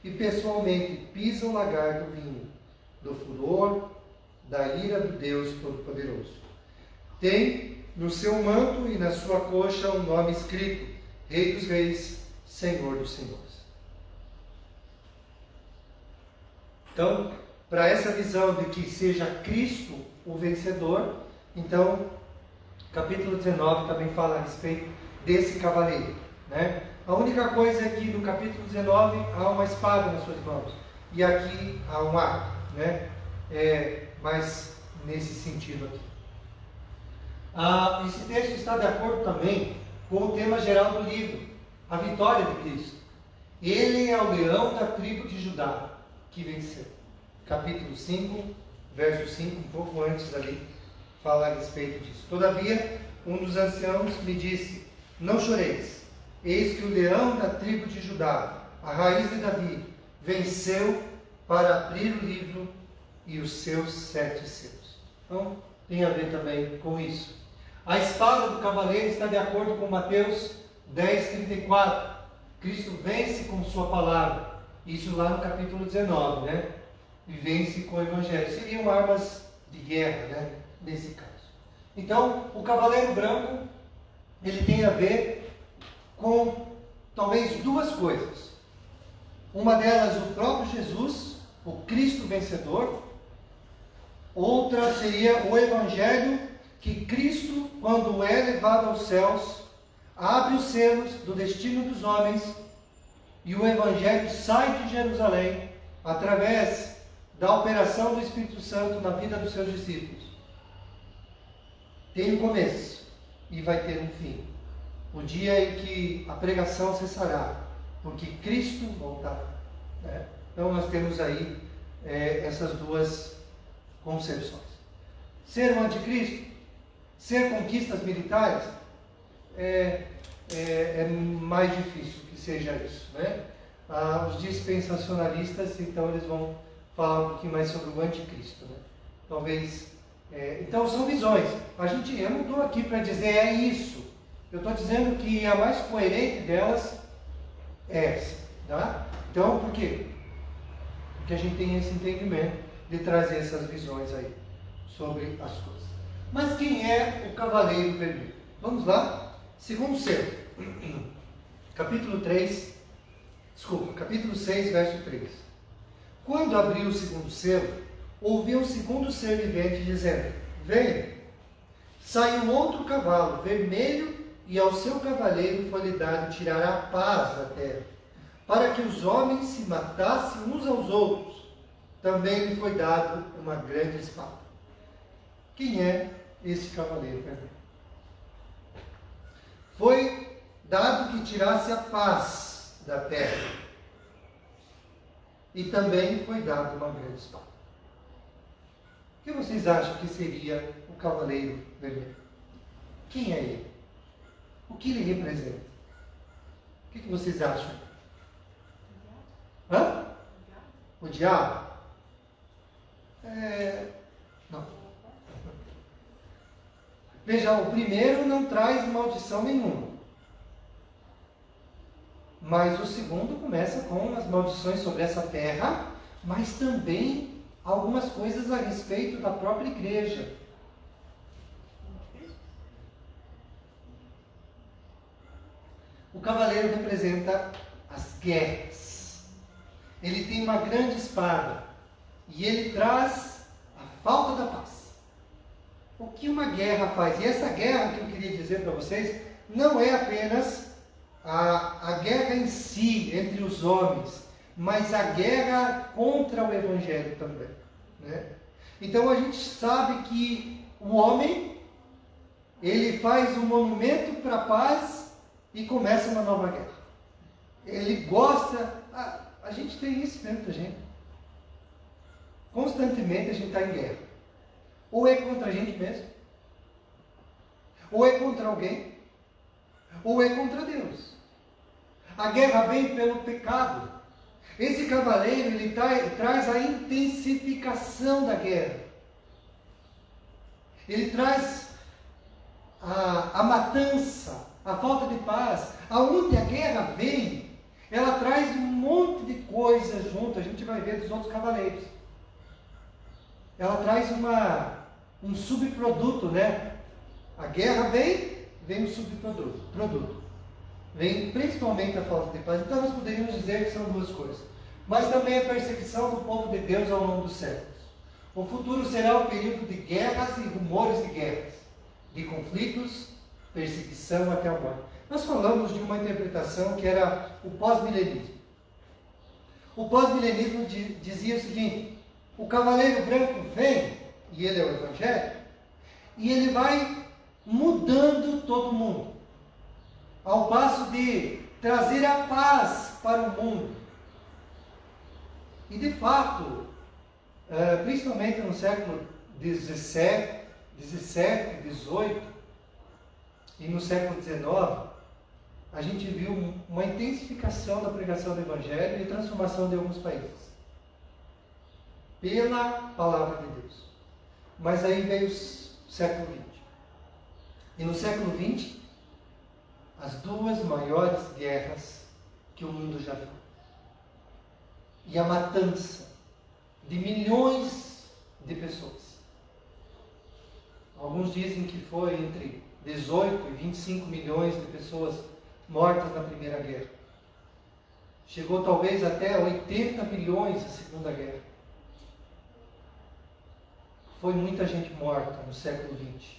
Speaker 1: E pessoalmente pisa o lagar do vinho, do furor, da ira do Deus Todo-Poderoso. Tem no seu manto e na sua coxa um nome escrito: Rei dos Reis, Senhor dos Senhores. Então, para essa visão de que seja Cristo o vencedor, então, capítulo 19 também fala a respeito desse cavaleiro, né? A única coisa é que no capítulo 19 há uma espada nas suas mãos. E aqui há um arco, né? Mas nesse sentido aqui. Esse texto está de acordo também com o tema geral do livro, a vitória de Cristo. Ele é o leão da tribo de Judá que venceu. Capítulo 5, verso 5, um pouco antes ali, fala a respeito disso. Todavia, um dos anciãos me disse: não choreis, eis que o leão da tribo de Judá, a raiz de Davi, venceu para abrir o livro e os seus 7 selos. Então, tem a ver também com isso. A espada do cavaleiro está de acordo com Mateus 10:34. Cristo vence com sua palavra. Isso lá no capítulo 19, né? E vence com o Evangelho. Seriam armas de guerra, né? Nesse caso. Então, o cavaleiro branco, ele tem a ver com talvez 2 coisas. Uma delas, o próprio Jesus, o Cristo vencedor. Outra seria o Evangelho, que Cristo, quando é levado aos céus, abre os selos do destino dos homens e o Evangelho sai de Jerusalém através da operação do Espírito Santo na vida dos seus discípulos. Tem um começo e vai ter um fim. O dia em que a pregação cessará, porque Cristo voltará. Né? Então nós temos aí essas 2 concepções. Ser um anticristo, ser conquistas militares, é mais difícil que seja isso, né? Os dispensacionalistas, então, eles vão falar um pouquinho mais sobre o anticristo, né? Talvez. Então, são visões. Eu não estou aqui para dizer é isso. Eu estou dizendo que a mais coerente delas é essa, tá? Então, por quê? Porque a gente tem esse entendimento de trazer essas visões aí sobre as coisas. Mas quem é o cavaleiro vermelho? Vamos lá? Segundo selo, capítulo 6, verso 3. Quando abriu o segundo selo, ouvi um segundo ser vivente dizendo: venha. Saiu outro cavalo vermelho, e ao seu cavaleiro foi-lhe dado tirar a paz da terra, para que os homens se matassem uns aos outros. Também lhe foi dado uma grande espada. Quem é esse cavaleiro vermelho? Foi dado que tirasse a paz da terra. E também foi dado uma grande espada. O que vocês acham que seria o cavaleiro vermelho? Quem é ele? O que ele representa? O que vocês acham? O diabo? Não. Veja, o primeiro não traz maldição nenhuma. Mas o segundo começa com as maldições sobre essa terra, mas também algumas coisas a respeito da própria igreja. O cavaleiro representa as guerras. Ele tem uma grande espada e ele traz a falta da paz. O que uma guerra faz? E essa guerra que eu queria dizer para vocês não é apenas a guerra em si entre os homens, mas a guerra contra o Evangelho também, né? Então a gente sabe que o homem, ele faz um monumento para a paz e começa uma nova guerra. Ele gosta, a gente tem isso dentro da gente. Constantemente a gente está em guerra. Ou é contra a gente mesmo, ou é contra alguém, ou é contra Deus. A guerra vem pelo pecado. Esse cavaleiro, ele traz a intensificação da guerra. Ele traz a matança, a falta de paz. Aonde a guerra vem, ela traz um monte de coisas junto. A gente vai ver dos outros cavaleiros. Ela traz um subproduto, né? A guerra vem um subproduto. Vem principalmente a falta de paz. Então nós poderíamos dizer que são 2 coisas. Mas também a perseguição do povo de Deus ao longo dos séculos. O futuro será um período de guerras e rumores de guerras, de conflitos, perseguição até a morte. Nós falamos de uma interpretação que era o pós-milenismo. O pós-milenismo dizia o seguinte: o cavaleiro branco vem, e ele é o Evangelho, e ele vai mudando todo mundo, ao passo de trazer a paz para o mundo. E de fato, principalmente no século XVII, XVIII e no século XIX, a gente viu uma intensificação da pregação do Evangelho e transformação de alguns países pela palavra de Deus. Mas aí veio o século XX. E no século XX, as duas maiores guerras que o mundo já viu. E a matança de milhões de pessoas. Alguns dizem que foi entre 18 e 25 milhões de pessoas mortas na Primeira Guerra. Chegou talvez até 80 milhões na Segunda Guerra. Foi muita gente morta no século XX.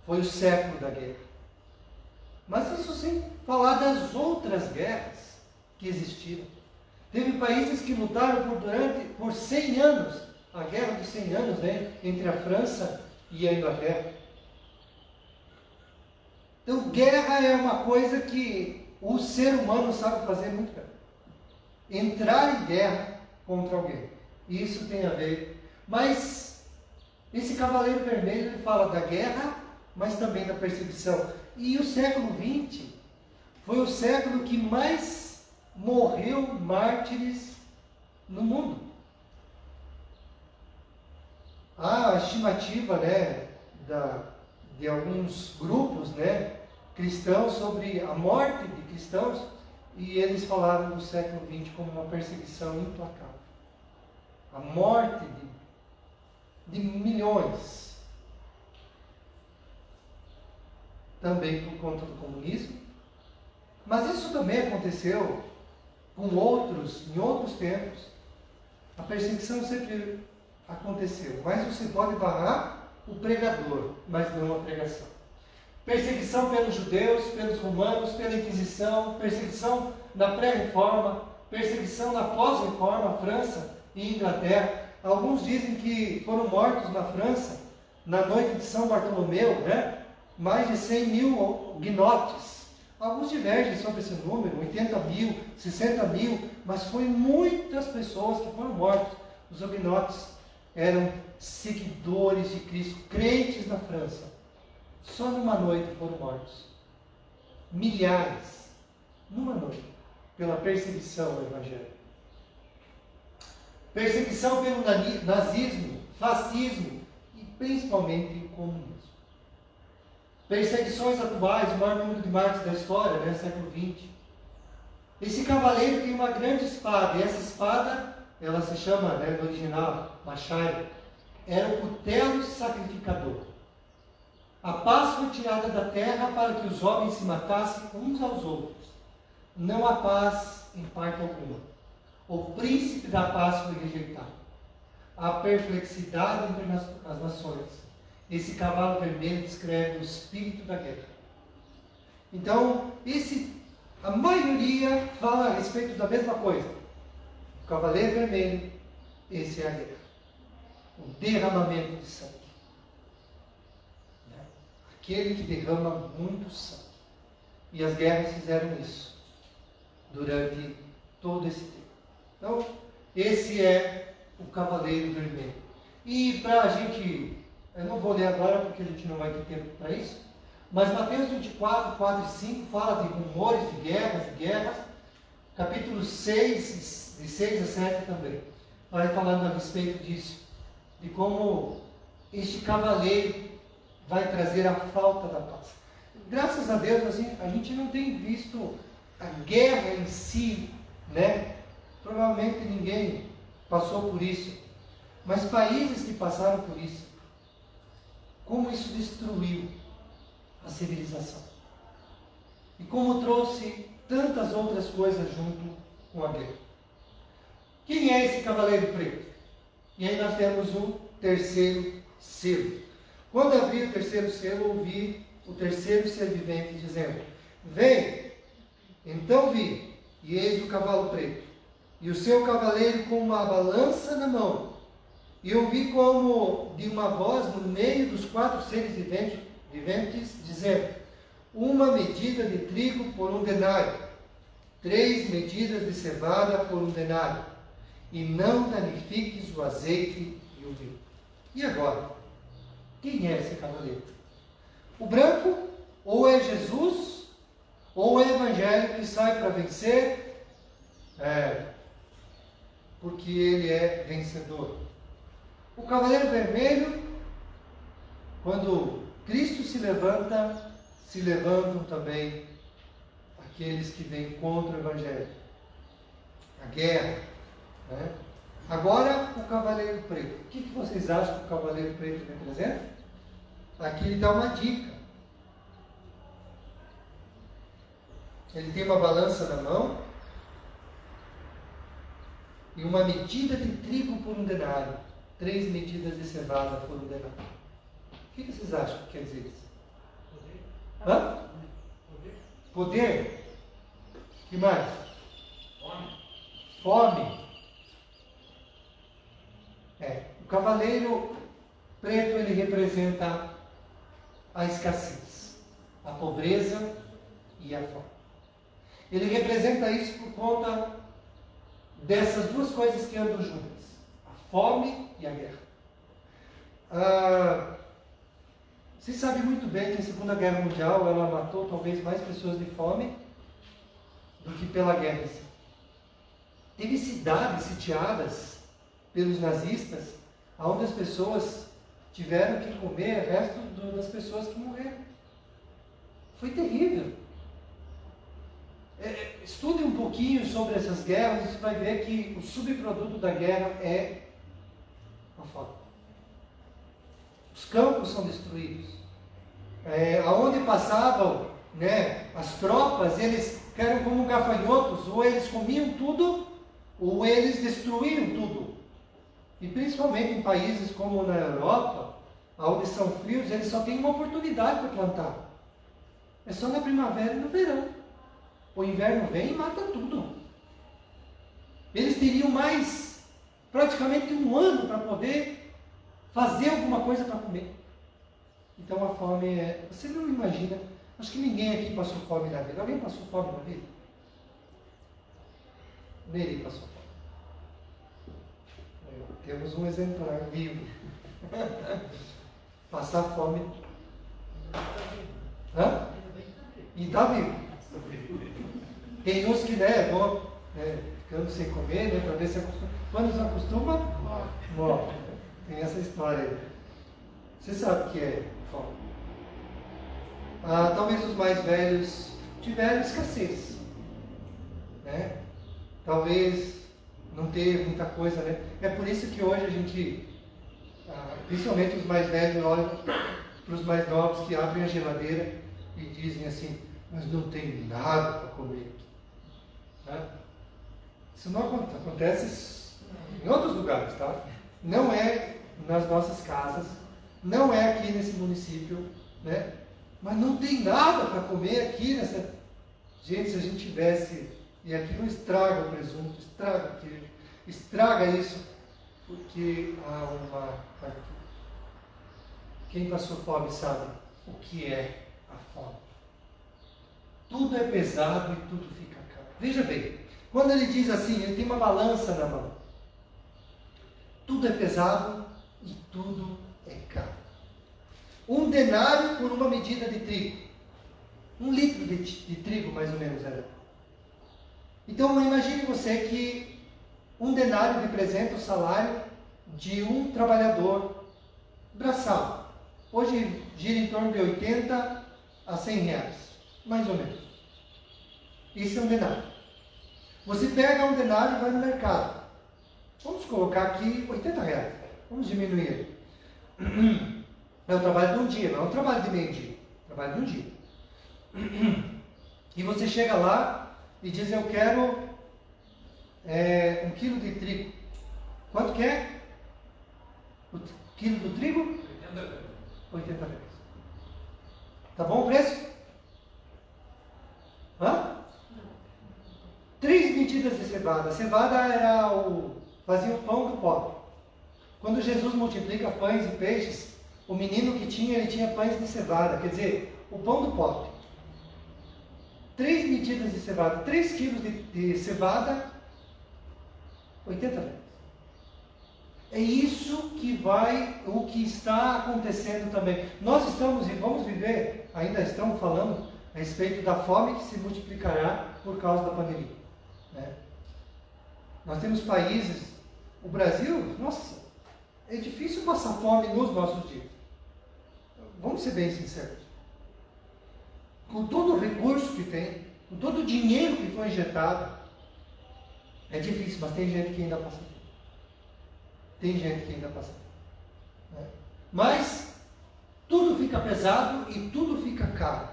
Speaker 1: Foi o século da guerra. Mas isso sem falar das outras guerras que existiram. Teve países que lutaram por 100 anos, a Guerra dos 100 anos, né, entre a França e a Inglaterra. Então, guerra é uma coisa que o ser humano sabe fazer muito bem. Entrar em guerra contra alguém. Isso tem a ver. Mas esse Cavaleiro Vermelho ele fala da guerra, mas também da perseguição. E o século XX foi o século que mais morreu mártires no mundo. Há a estimativa, né, de alguns grupos, né, cristãos sobre a morte de cristãos, e eles falaram no século XX como uma perseguição implacável. A morte de milhões. Também por conta do comunismo. Mas isso também aconteceu em outros tempos. A perseguição sempre aconteceu. Mas você pode barrar o pregador, mas não a pregação. Perseguição pelos judeus, pelos romanos, pela Inquisição, perseguição na pré-reforma, perseguição na pós-reforma, França e Inglaterra. Alguns dizem que foram mortos na França, na noite de São Bartolomeu, né? Mais de 100 mil guinotes. Alguns divergem sobre esse número, 80 mil, 60 mil, mas foi muitas pessoas que foram mortas. Os huguenotes eram seguidores de Cristo, crentes na França. Só numa noite foram mortos. Milhares, numa noite, pela perseguição ao Evangelho. Perseguição pelo nazismo, fascismo e principalmente o comunismo. Perseguições atuais, o maior número de mártires da história, né, século XX. Esse cavaleiro tem uma grande espada, e essa espada, ela se chama, né, no original, machado, era o cutelo sacrificador. A paz foi tirada da terra para que os homens se matassem uns aos outros. Não há paz em parte alguma. O príncipe da paz foi rejeitado. A perplexidade entre as nações. Esse cavalo vermelho descreve o espírito da guerra. Então, a maioria fala a respeito da mesma coisa. O cavaleiro vermelho, esse é a guerra. O derramamento de sangue. Aquele que derrama muito sangue. E as guerras fizeram isso durante todo esse tempo. Então, esse é o Cavaleiro Vermelho. E para a gente, eu não vou ler agora porque a gente não vai ter tempo para isso, mas Mateus 24, 4 e 5 fala de rumores de guerras, capítulo 6, de 6 a 7 também. Vai falando a respeito disso, de como este cavaleiro vai trazer a falta da paz. Graças a Deus, assim, a gente não tem visto a guerra em si, né? Provavelmente ninguém passou por isso, mas países que passaram por isso, como isso destruiu a civilização e como trouxe tantas outras coisas junto com a guerra. Quem é esse cavaleiro preto? E aí nós temos o terceiro selo. Quando abri o terceiro selo, ouvi o terceiro ser vivente dizendo: Vem. Então vi, e eis o cavalo preto, e o seu cavaleiro com uma balança na mão. E ouvi como de uma voz no meio dos 4 seres viventes, dizendo: uma medida de trigo por 1 denário, 3 medidas de cevada por 1 denário, e não danifiques o azeite e o vinho. E agora? Quem é esse cavaleiro? O branco, ou é Jesus, ou é o Evangelho que sai para vencer, porque ele é vencedor. O cavaleiro vermelho, quando Cristo se levanta, se levantam também aqueles que vêm contra o Evangelho. A guerra. Né? Agora, o cavaleiro preto. O que vocês acham que o cavaleiro preto representa? Aqui ele dá uma dica. Ele tem uma balança na mão e uma medida de trigo por 1 denário, 3 medidas de cevada por 1 denário. O que vocês acham que quer dizer isso?
Speaker 3: Poder.
Speaker 1: Hã? Poder? O que mais? Fome. O cavaleiro preto, ele representa a escassez, a pobreza e a fome. Ele representa isso por conta dessas duas coisas que andam juntas, a fome e a guerra. Vocês sabem muito bem que a Segunda Guerra Mundial ela matou talvez mais pessoas de fome do que pela guerra em si. Teve cidades sitiadas pelos nazistas, onde as pessoas tiveram que comer o resto das pessoas que morreram. Foi terrível. Estude um pouquinho sobre essas guerras, você vai ver que o subproduto da guerra é a fome. Os campos são destruídos. Aonde passavam, né, as tropas, eles eram como gafanhotos, ou eles comiam tudo, ou eles destruíam tudo. E principalmente em países como na Europa, onde são frios, eles só têm uma oportunidade para plantar. É só na primavera e no verão. O inverno vem e mata tudo. Eles teriam mais, praticamente 1 ano para poder fazer alguma coisa para comer. Então a fome você não imagina, acho que ninguém aqui passou fome na vida. Alguém passou fome na vida? Nele passou fome. Temos um exemplar vivo. Passar fome. Hã? E está vivo. Tem uns que vão ficando sem comer, para ver se acostuma. Quando se acostuma, morre. Tem essa história aí. Você sabe o que é fome. Talvez os mais velhos tiveram escassez. Né? Talvez não ter muita coisa, né? É por isso que hoje a gente, principalmente os mais velhos, olham para os mais novos que abrem a geladeira e dizem assim: mas não tem nada para comer. Né? Isso não acontece em outros lugares, tá? Não é nas nossas casas, não é aqui nesse município, né? Mas não tem nada para comer aqui nessa. Gente, se a gente tivesse, e aqui não estraga o presunto, estraga o queijo, estraga isso, porque há uma fartura. Quem passou fome sabe o que é a fome. Tudo é pesado e tudo fica caro. Veja bem, quando ele diz assim, ele tem uma balança na mão. Tudo é pesado e tudo é caro. 1 denário por uma medida de trigo. 1 litro de trigo, mais ou menos, era. Então, imagine você que 1 denário representa o salário de um trabalhador braçal. Hoje gira em torno de 80 a 100 reais, mais ou menos. Isso é 1 denário. Você pega 1 denário e vai no mercado. Vamos colocar aqui 80 reais. Vamos diminuir. É o trabalho de um dia, não é um trabalho de meio dia. Trabalho de um dia. E você chega lá e diz: eu quero 1 quilo de trigo. Quanto que é? O quilo do trigo? 80 reais. Tá bom o preço? cevada. A cevada fazia o pão do pobre. Quando Jesus multiplica pães e peixes, o menino que ele tinha pães de cevada, quer dizer, o pão do pobre. 3 medidas de cevada, 3 quilos de cevada, 80 metros. É isso o que está acontecendo também. Nós estamos e vamos viver, ainda estamos falando a respeito da fome que se multiplicará por causa da pandemia. Né? Nós temos países, o Brasil, nossa, é difícil passar fome nos nossos dias. Vamos ser bem sinceros. Com todo o recurso que tem, com todo o dinheiro que foi injetado, é difícil, mas tem gente que ainda passa fome. Tem gente que ainda passa fome. Né? Mas tudo fica pesado e tudo fica caro.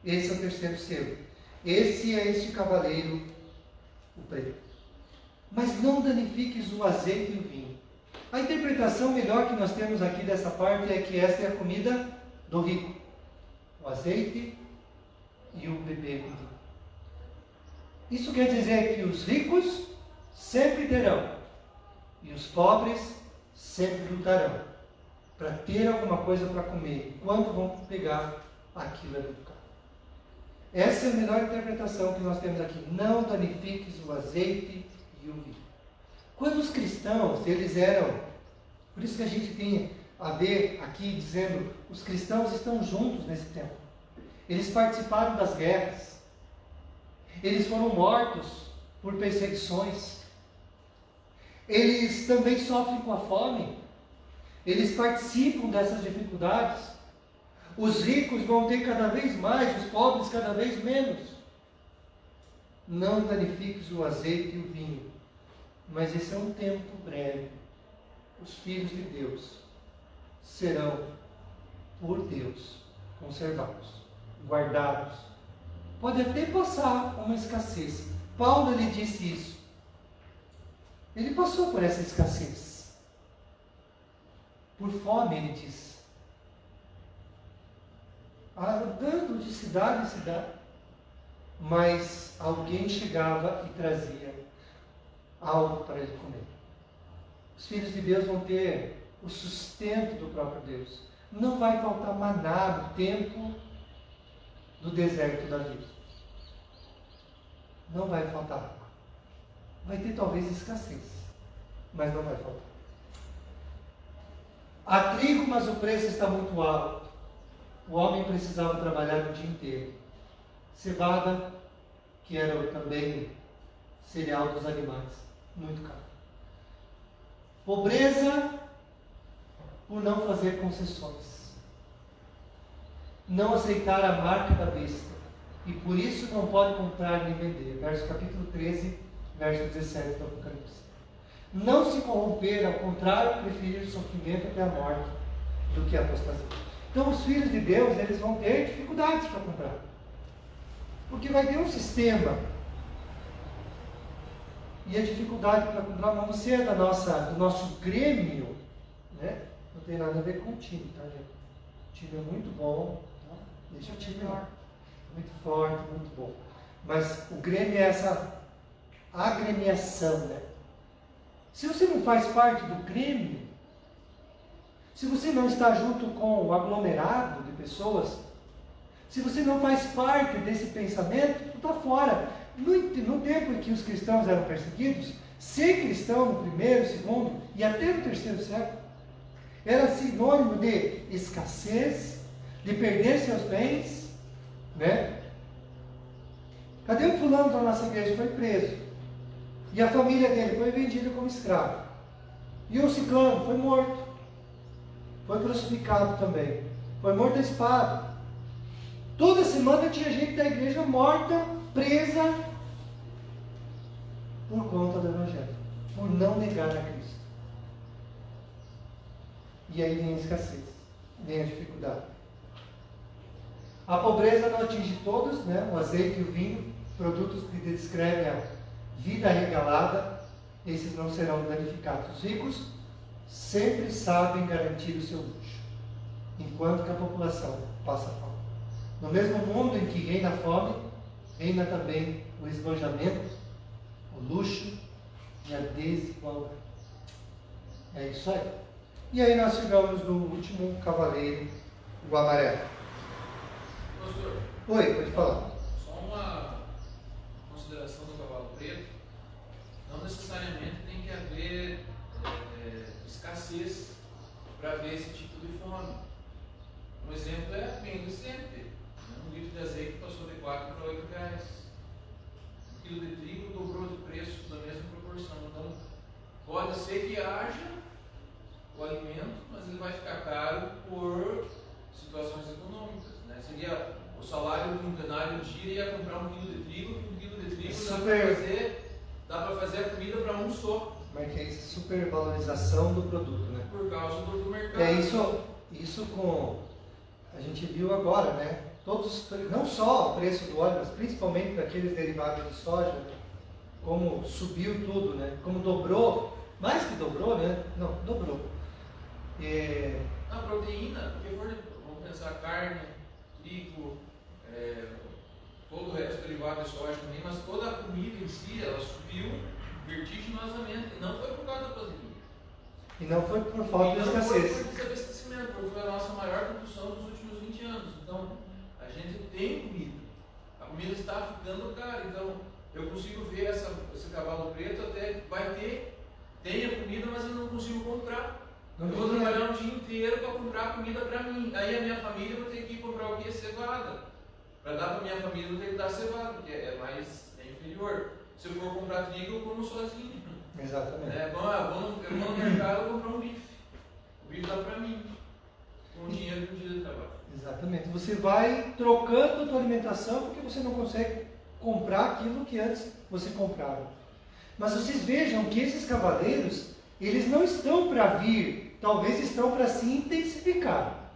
Speaker 1: Esse é o terceiro selo. Esse é este cavaleiro, o preto. Mas não danifiques o azeite e o vinho. A interpretação melhor que nós temos aqui dessa parte é que esta é a comida do rico. O azeite e o bebê com vinho. Isso quer dizer que os ricos sempre terão e os pobres sempre lutarão para ter alguma coisa para comer. E quando vão pegar, aquilo é muito caro. Essa é a melhor interpretação que nós temos aqui. Não danifiques o azeite e o vinho. Quando os cristãos, eles eram, por isso que a gente tem a ver aqui dizendo, os cristãos estão juntos nesse tempo. Eles participaram das guerras. Eles foram mortos por perseguições. Eles também sofrem com a fome. Eles participam dessas dificuldades. Os ricos vão ter cada vez mais, os pobres cada vez menos. Não danifiques o azeite e o vinho. Mas esse é um tempo breve. Os filhos de Deus serão, por Deus, conservados, guardados. Pode até passar uma escassez. Paulo, ele disse isso. Ele passou por essa escassez. Por fome, ele disse. Andando de cidade em cidade. Mas alguém chegava e trazia algo para ele comer. Os filhos de Deus vão ter o sustento do próprio Deus. Não vai faltar maná no tempo do deserto da vida. Não vai faltar água. Vai ter talvez escassez, mas não vai faltar. Há trigo, mas o preço está muito alto. O homem precisava trabalhar o dia inteiro. Cevada, que era também cereal dos animais, muito caro. Pobreza por não fazer concessões. Não aceitar a marca da besta. E por isso não pode comprar nem vender. Capítulo 13, verso 17 do Apocalipse. Não se corromper, ao contrário, preferir o sofrimento até a morte do que a apostasia. Então os filhos de Deus, eles vão ter dificuldades para comprar. Porque vai ter um sistema. E a dificuldade para comprar, mas você é do nosso grêmio, né? Não tem nada a ver com o time, tá, gente? O time é muito bom, tá? Deixa o time lá. Muito forte, muito bom. Mas o grêmio é essa agremiação, né? Se você não faz parte do grêmio, se você não está junto com o aglomerado de pessoas, se você não faz parte desse pensamento, tu está fora. No tempo em que os cristãos eram perseguidos, ser cristão no primeiro, segundo e até no terceiro século era sinônimo de escassez, de perder seus bens, né? Cadê o fulano da nossa igreja? Foi preso. E a família dele foi vendida como escravo. E o ciclano foi morto. Foi crucificado também. Foi morto a espada. Toda semana tinha gente da igreja morta, presa, por conta do Evangelho. Por não negar a Cristo. E aí vem a escassez. Vem a dificuldade. A pobreza não atinge todos, né? O azeite e o vinho, produtos que descrevem a vida regalada, esses não serão danificados. Os ricos sempre sabem garantir o seu luxo, enquanto que a população passa fome. No mesmo mundo em que reina a fome, reina também o esbanjamento o luxo e a desigualdade. É isso aí. E aí nós chegamos no último cavaleiro, o amarelo.
Speaker 3: Pastor,
Speaker 1: Oi, pode falar.
Speaker 3: só uma consideração do cavalo preto. Não necessariamente tem que haver escassez para ver esse tipo de fome. Um exemplo é bem recente. Um litro de azeite passou de 4 para 8 reais. Um quilo de trigo dobrou de preço da mesma proporção. Então, pode ser que haja o alimento, mas ele vai ficar caro por situações econômicas. Né? Seria o salário de um denário dia ia comprar um quilo de trigo, e um quilo de trigo dá para fazer a comida para um só.
Speaker 1: Como é que é isso? Supervalorização do produto, né?
Speaker 3: Por causa do mercado.
Speaker 1: É isso com a gente viu agora, né? Todos, não só o preço do óleo, mas principalmente daqueles derivados de soja, como subiu tudo, né? Como dobrou, mais que dobrou, né? Não, dobrou.
Speaker 3: A proteína, porque vamos pensar carne, trigo, todo o resto derivado de soja também, mas toda a comida em si, ela subiu vertiginosamente, e não foi por causa da pandemia.
Speaker 1: E não foi por falta de escassez.
Speaker 3: Não foi por desabastecimento, porque foi a nossa maior produção dos últimos 20 anos. Então, a gente tem comida. A comida está ficando cara. Então, eu consigo ver esse cavalo preto, até tem a comida, mas eu não consigo comprar. Eu vou trabalhar um dia inteiro para comprar comida para mim. Aí a minha família vai ter que ir comprar o que? Cevada. Para dar para minha família, eu vou ter que dar cevada, porque é inferior. Se eu for comprar trigo, eu como sozinho.
Speaker 1: Exatamente.
Speaker 3: Eu vou no mercado e comprar um bife. O bife dá para mim, com o dinheiro do dia de trabalho.
Speaker 1: Exatamente. Você vai trocando a tua alimentação porque você não consegue comprar aquilo que antes você comprava. Mas vocês vejam que esses cavaleiros, eles não estão para vir, talvez estão para se intensificar,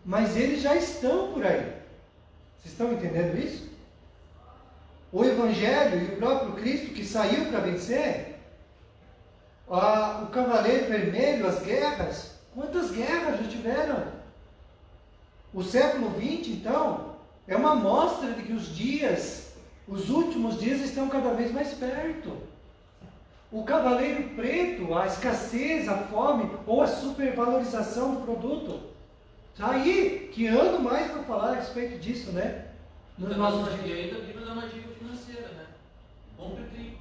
Speaker 1: mas eles já estão por aí. Vocês estão entendendo isso? O Evangelho e o próprio Cristo que saiu para vencer, o Cavaleiro Vermelho, as guerras, quantas guerras já tiveram? O século XX, então, é uma amostra de que os últimos dias estão cada vez mais perto. O Cavaleiro Preto, a escassez, a fome ou a supervalorização do produto. Está aí, que ano mais para falar a respeito disso, né?
Speaker 3: E ainda a Bíblia dá uma dica financeira, né? Compre trigo.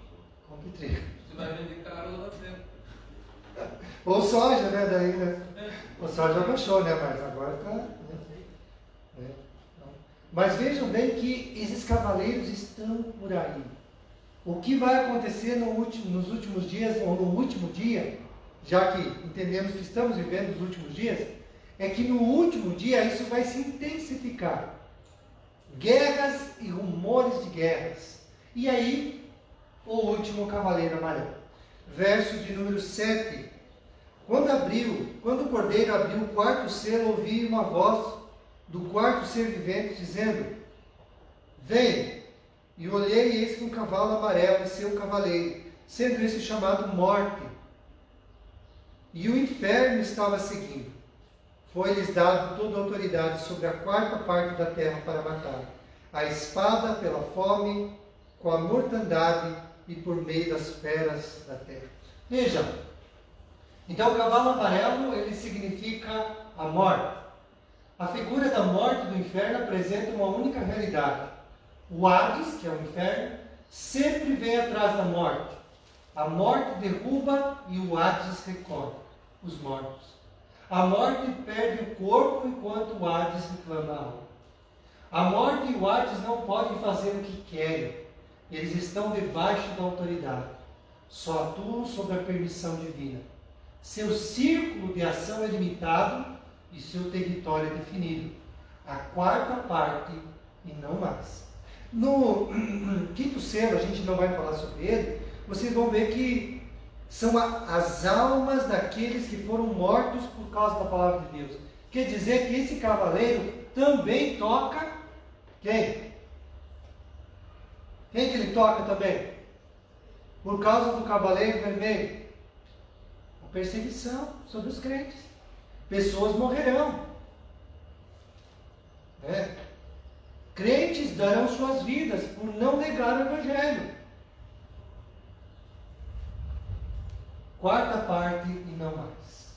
Speaker 1: Compre trigo.
Speaker 3: Você vai vender caro lá na frente.
Speaker 1: Ou soja, né? Daí, né? O soja baixou, né? Mas agora está... Né? Mas vejam bem que esses cavaleiros estão por aí. O que vai acontecer nos últimos dias, ou no último dia, já que entendemos que estamos vivendo os últimos dias, é que no último dia isso vai se intensificar. Guerras e rumores de guerras. E aí, o último cavaleiro amarelo. Verso de número 7. Quando o cordeiro abriu o quarto selo, ouvi uma voz do quarto ser vivente dizendo: Vem! E olhei, e eis que um cavalo amarelo e seu cavaleiro, sendo esse chamado Morte. E o inferno estava seguindo. Foi-lhes dado toda a autoridade sobre a quarta parte da terra para matar, a espada pela fome, com a mortandade e por meio das feras da terra. Veja, então o cavalo amarelo, ele significa a morte. A figura da morte do inferno apresenta uma única realidade. O Hades, que é o inferno, sempre vem atrás da morte. A morte derruba e o Hades recolhe os mortos. A morte perde o corpo enquanto o Hades reclama a alma. A morte e o Hades não podem fazer o que querem. Eles estão debaixo da autoridade. Só atuam sob a permissão divina. Seu círculo de ação é limitado e seu território é definido. A quarta parte e não mais. No quinto selo, a gente não vai falar sobre ele, vocês vão ver que são as almas daqueles que foram mortos por causa da palavra de Deus. Quer dizer que esse cavaleiro também toca quem? Quem que ele toca também? Por causa do cavaleiro vermelho. A perseguição sobre os crentes. Pessoas morrerão. Crentes darão suas vidas por não negar o Evangelho. quarta parte e não mais.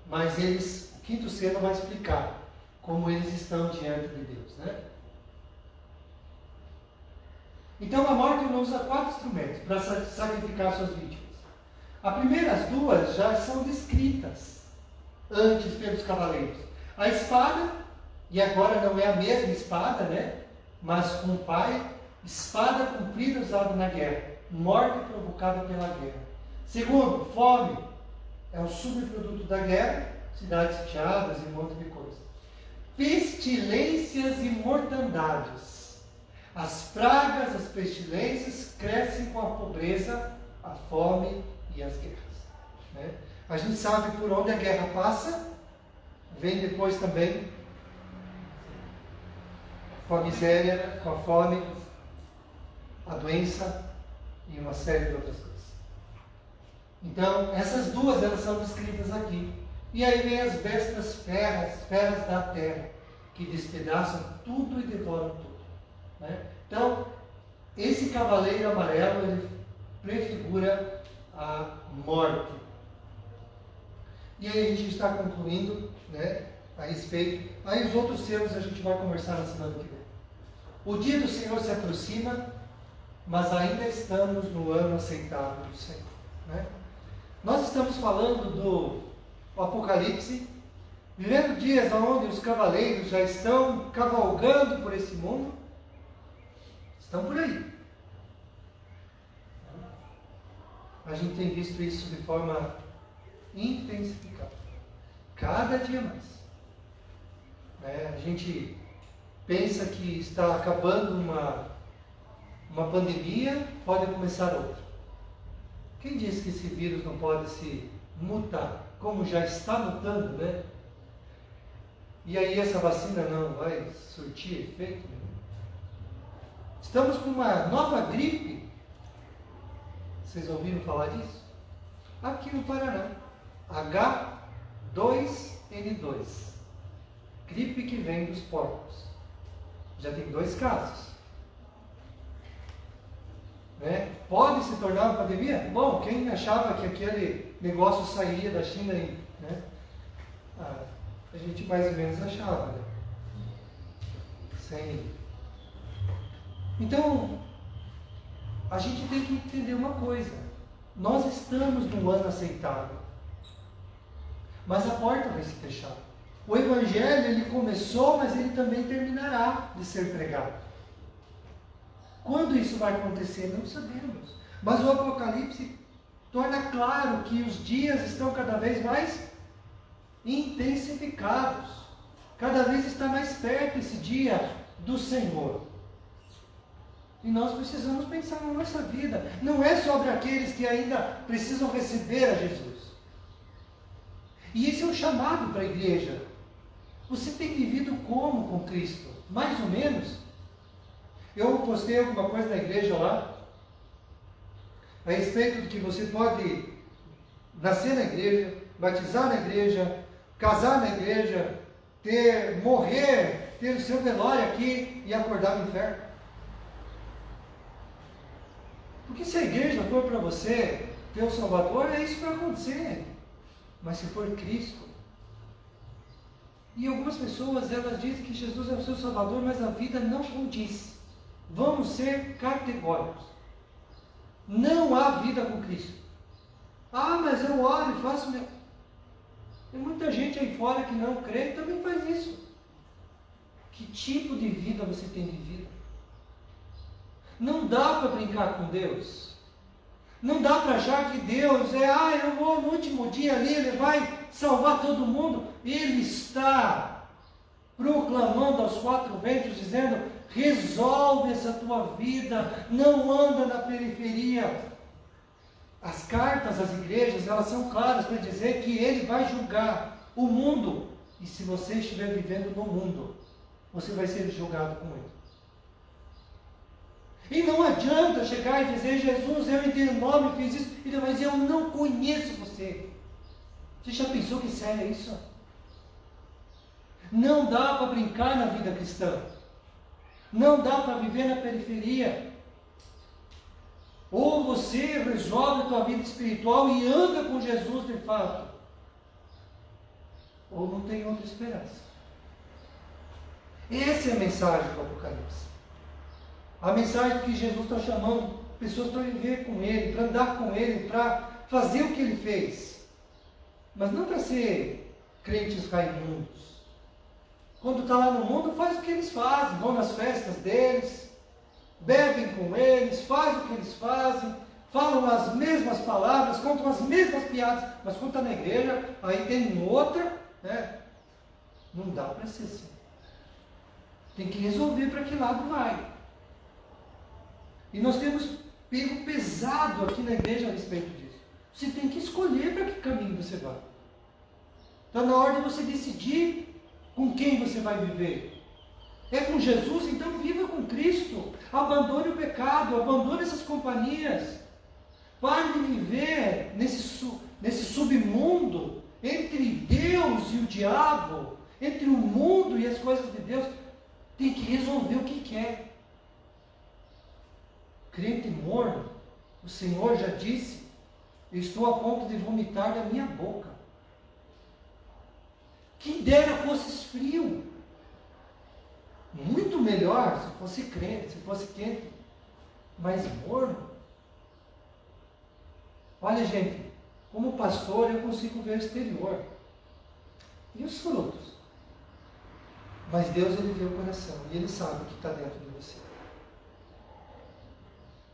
Speaker 1: Mas eles, o quinto selo vai explicar como eles estão diante de Deus, né? Então a morte usa 4 instrumentos para sacrificar suas vítimas. As primeiras 2 já são descritas antes pelos cavaleiros. A espada, e agora não é a mesma espada, né? Mas com o pai, espada comprida usada na guerra, morte provocada pela guerra. Segundo, fome, é um subproduto da guerra, cidades sitiadas e um monte de coisa. Pestilências e mortandades. As pragas, as pestilências crescem com a pobreza, a fome e as guerras. Né? A gente sabe por onde a guerra passa, vem depois também com a miséria, com a fome, a doença e uma série de outras coisas. Então, essas 2 elas são descritas aqui. E aí vem as bestas feras da terra, que despedaçam tudo e devoram tudo. Né? Então, esse cavaleiro amarelo, ele prefigura a morte. E aí a gente está concluindo, né, a respeito. Aí os outros selos a gente vai conversar na semana que vem. O dia do Senhor se aproxima, mas ainda estamos no ano aceitável do Senhor. Né? Nós estamos falando do Apocalipse, vivendo dias onde os cavaleiros já estão cavalgando por esse mundo. Estão por aí. A gente tem visto isso de forma intensificada. Cada dia mais. A gente pensa que está acabando uma pandemia, pode começar outra. Quem diz que esse vírus não pode se mutar, como já está mutando, né? E aí essa vacina não vai surtir efeito nenhum. Estamos com uma nova gripe. Vocês ouviram falar disso? Aqui no Paraná. H2N2. Gripe que vem dos porcos. Já tem 2 casos. Né? Pode se tornar uma pandemia? Bom, quem achava que aquele negócio saía da China, né? A gente mais ou menos achava, né? Então, a gente tem que entender uma coisa. Nós estamos num ano aceitável, mas a porta vai se fechar. O Evangelho, ele começou, mas ele também terminará de ser pregado. Quando isso vai acontecer, não sabemos. Mas o Apocalipse torna claro que os dias estão cada vez mais intensificados. Cada vez está mais perto esse dia do Senhor. E nós precisamos pensar na nossa vida. Não é sobre aqueles que ainda precisam receber a Jesus. E esse é um chamado para a igreja. Você tem vivido como com Cristo? Mais ou menos? Eu postei alguma coisa na igreja lá, a respeito de que você pode nascer na igreja, batizar na igreja, casar na igreja, morrer, ter o seu velório aqui e acordar no inferno. Porque se a igreja for para você ter o Salvador, é isso que vai acontecer. Mas se for Cristo, e algumas pessoas, elas dizem que Jesus é o seu Salvador, mas a vida não condiz. Vamos ser categóricos. Não há vida com Cristo. Ah, mas eu oro e faço... Tem muita gente aí fora que não crê e também faz isso. Que tipo de vida você tem vivido? Não dá para brincar com Deus. Não dá para achar que Deus eu vou no último dia ali, Ele vai salvar todo mundo. Ele está proclamando aos 4 ventos, dizendo: resolve essa tua vida, não anda na periferia. As cartas às igrejas, elas são claras para dizer que Ele vai julgar o mundo. E se você estiver vivendo no mundo, você vai ser julgado com Ele. E não adianta chegar e dizer: Jesus, eu em teu nome fiz isso. Ele vai dizer: eu não conheço você. Você já pensou que sério é isso? Não dá para brincar na vida cristã. Não dá para viver na periferia. Ou você resolve a tua vida espiritual e anda com Jesus de fato, ou não tem outra esperança. Essa é a mensagem do Apocalipse. A mensagem que Jesus está chamando pessoas para viver com Ele, para andar com Ele, para fazer o que Ele fez. Mas não para ser crentes raimundos. Quando está lá no mundo, faz o que eles fazem, vão nas festas deles, bebem com eles, fazem o que eles fazem, falam as mesmas palavras, contam as mesmas piadas, mas quando está na igreja, aí tem outra, né? Não dá para ser assim. Tem que resolver para que lado vai. E nós temos pego pesado aqui na igreja a respeito disso. Você tem que escolher para que caminho você vai. Está na hora de você decidir com quem você vai viver. É com Jesus? Então viva com Cristo. Abandone o pecado, abandone essas companhias. Pare de viver nesse submundo entre Deus e o diabo, entre o mundo e as coisas de Deus. Tem que resolver o que quer. Crente morno, o Senhor já disse: eu estou a ponto de vomitar da minha boca. Quem dera fosses frio. Muito melhor se fosse crente, se fosse quente, mas morno. Olha, gente, como pastor eu consigo ver o exterior e os frutos, mas Deus, Ele vê o coração e Ele sabe o que está dentro de você.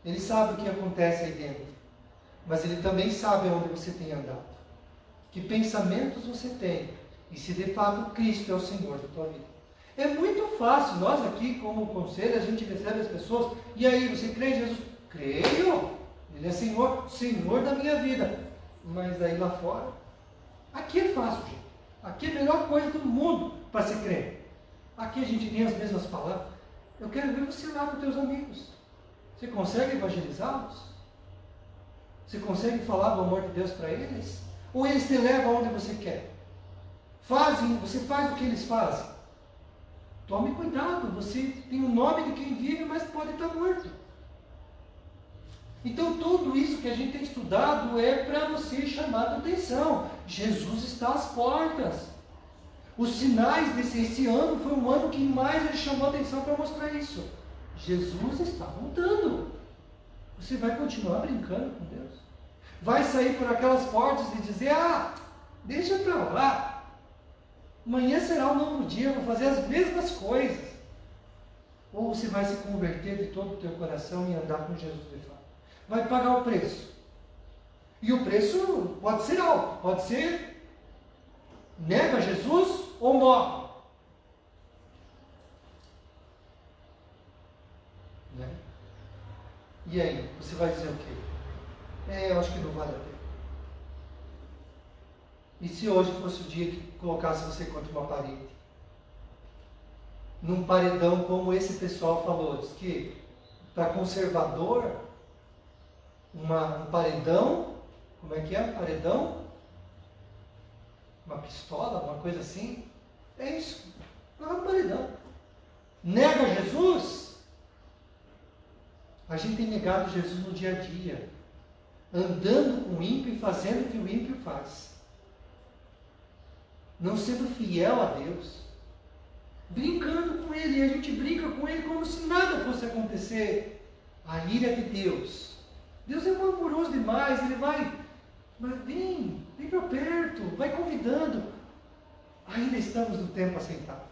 Speaker 1: Ele sabe o que acontece aí dentro, mas Ele também sabe onde você tem andado, que pensamentos você tem, e se de fato Cristo é o Senhor da tua vida. É muito fácil, nós aqui como conselho, a gente recebe as pessoas, e aí, você crê em Jesus? Creio, Ele é Senhor, Senhor da minha vida. Mas aí lá fora, aqui é fácil, gente. Aqui é a melhor coisa do mundo para se crer. Aqui a gente tem as mesmas palavras. Eu quero ver você lá com teus amigos. Você consegue evangelizá-los? Você consegue falar do amor de Deus para eles? Ou eles te levam aonde você quer? Você faz o que eles fazem? Tome cuidado, você tem o nome de quem vive, mas pode estar morto. Então tudo isso que a gente tem estudado é para você chamar a atenção. Jesus está às portas. Os sinais desse ano foi um ano que mais ele chamou a atenção para mostrar isso. Jesus está voltando. Você vai continuar brincando com Deus? Vai sair por aquelas portas e dizer: deixa para lá. Amanhã será um novo dia, eu vou fazer as mesmas coisas. Ou você vai se converter de todo o teu coração e andar com Jesus de fato. Vai pagar o preço. E o preço pode ser alto, pode ser nega Jesus ou morre. Né? E aí, você vai dizer o quê? Eu acho que não vale a pena. E se hoje fosse o dia que colocasse você contra uma parede? Num paredão como esse pessoal falou, diz que para conservador, um paredão, como é que é um paredão? Uma pistola, uma coisa assim? É isso, não é um paredão. Nega Jesus? A gente tem negado Jesus no dia a dia, andando com o ímpio e fazendo o que o ímpio faz. Não sendo fiel a Deus, brincando com Ele, e a gente brinca com Ele como se nada fosse acontecer. A ira de Deus. Deus é amoroso demais, Ele vai, vem para perto, vai convidando. Ainda estamos no tempo aceitável,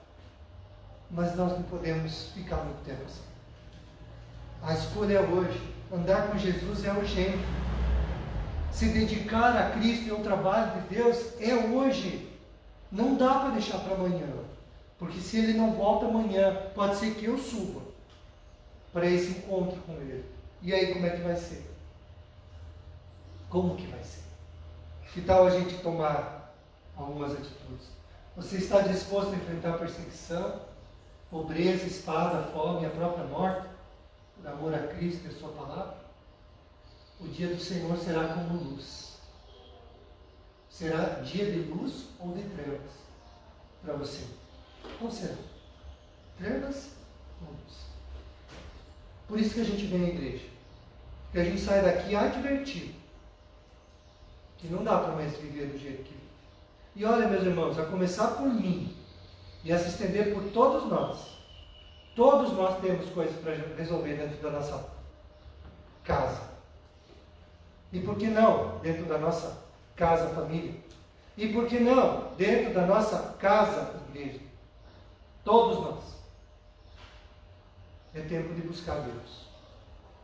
Speaker 1: mas nós não podemos ficar muito tempo assim. A escolha é hoje. Andar com Jesus é urgente. Se dedicar a Cristo e ao trabalho de Deus é hoje. Não dá para deixar para amanhã, porque se Ele não volta amanhã, pode ser que eu suba para esse encontro com Ele. E aí como é que vai ser? Como que vai ser? Que tal a gente tomar algumas atitudes? Você está disposto a enfrentar perseguição, pobreza, espada, fome, a própria morte, por amor a Cristo e a sua palavra? O dia do Senhor será como luz. Será dia de luz ou de trevas para você? Qual será? Trevas ou luz? Por isso que a gente vem à igreja. que a gente sai daqui advertido que não dá para mais viver do jeito que vive. E olha, meus irmãos, a começar por mim e a se estender por todos nós temos coisas para resolver dentro da nossa casa. E por que não dentro da nossa casa, família? E por que não dentro da nossa casa, igreja? Todos nós. É tempo de buscar Deus.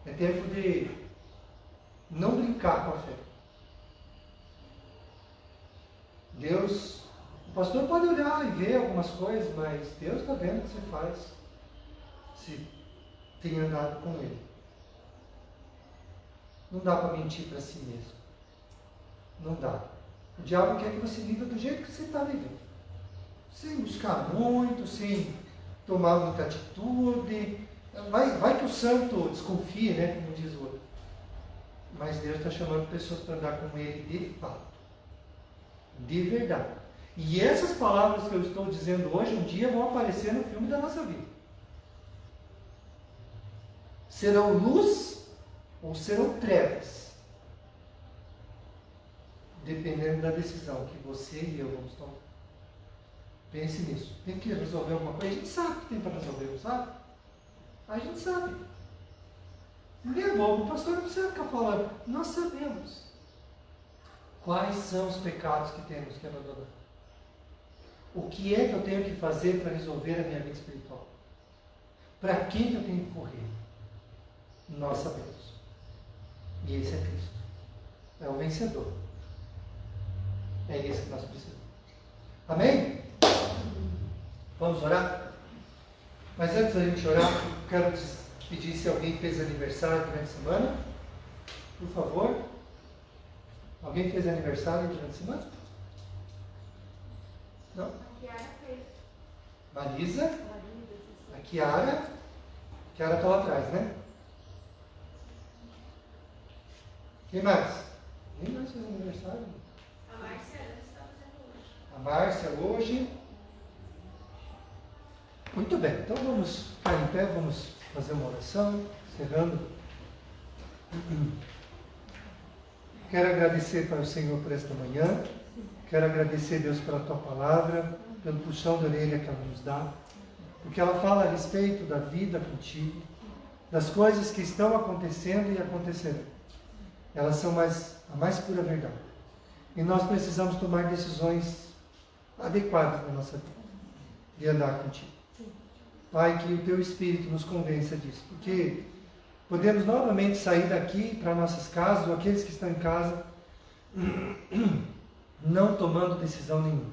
Speaker 1: É tempo de não brincar com a fé. Deus, o pastor pode olhar e ver algumas coisas, mas Deus está vendo o que você faz, se tem andado com Ele. Não dá para mentir para si mesmo. Não dá. O diabo quer que você viva do jeito que você está vivendo. Sem buscar muito, sem tomar muita atitude. Vai que o santo desconfie, né? Como diz o outro. Mas Deus está chamando pessoas para andar com Ele de fato. De verdade. E essas palavras que eu estou dizendo hoje, um dia vão aparecer no filme da nossa vida. Serão luz ou serão trevas? Dependendo da decisão que você e eu vamos tomar. Pense nisso. Tem que resolver alguma coisa? A gente sabe que tem para resolver, não sabe? A gente sabe. Ninguém é bobo. O pastor não precisa ficar falando. Nós sabemos. Quais são os pecados que temos que abandonar? O que é que eu tenho que fazer para resolver a minha vida espiritual? Para quem que eu tenho que correr? Nós sabemos. E esse é Cristo. É o vencedor. É esse que nós precisamos. Amém? Vamos orar? Mas antes da gente orar, quero pedir se alguém fez aniversário durante a semana. Por favor. Alguém fez aniversário durante a semana? Não?
Speaker 4: A Kiara fez.
Speaker 1: Marisa? A Kiara? Kiara está lá atrás, né? Quem mais? Quem mais fez aniversário?
Speaker 4: A Márcia está fazendo hoje.
Speaker 1: A Márcia hoje. Muito bem, então vamos ficar em pé, vamos fazer uma oração, encerrando. Quero agradecer para o Senhor por esta manhã. Quero agradecer, Deus, pela Tua palavra, pelo puxão de orelha que ela nos dá, porque ela fala a respeito da vida contigo, das coisas que estão acontecendo e acontecerão. Elas são a mais pura verdade. E nós precisamos tomar decisões adequadas na nossa vida, de andar contigo. Pai, que o Teu Espírito nos convença disso, porque podemos novamente sair daqui para nossas casas, ou aqueles que estão em casa, não tomando decisão nenhuma.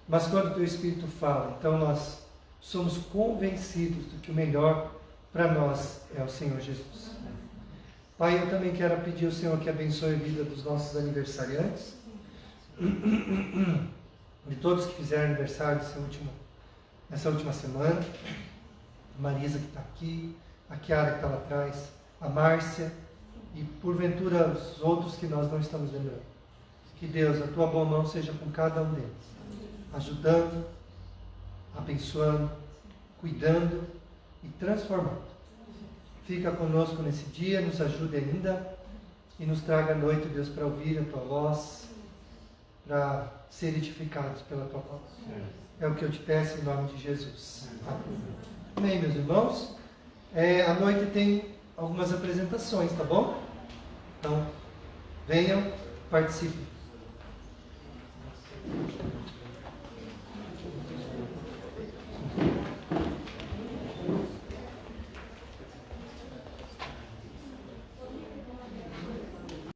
Speaker 1: Mas quando o Teu Espírito fala, então nós somos convencidos de que o melhor para nós é o Senhor Jesus. Pai, eu também quero pedir ao Senhor que abençoe a vida dos nossos aniversariantes, de todos que fizeram aniversário nessa última semana, a Marisa que está aqui, a Kiara que está lá atrás, a Márcia e porventura os outros que nós não estamos lembrando. Que Deus, a Tua boa mão seja com cada um deles, ajudando, abençoando, cuidando e transformando. Fica conosco nesse dia, nos ajude ainda e nos traga à noite, Deus, para ouvir a Tua voz, para ser edificados pela Tua voz. É o que eu te peço em nome de Jesus. Amém, meus irmãos? À noite tem algumas apresentações, tá bom? Então, venham, participem.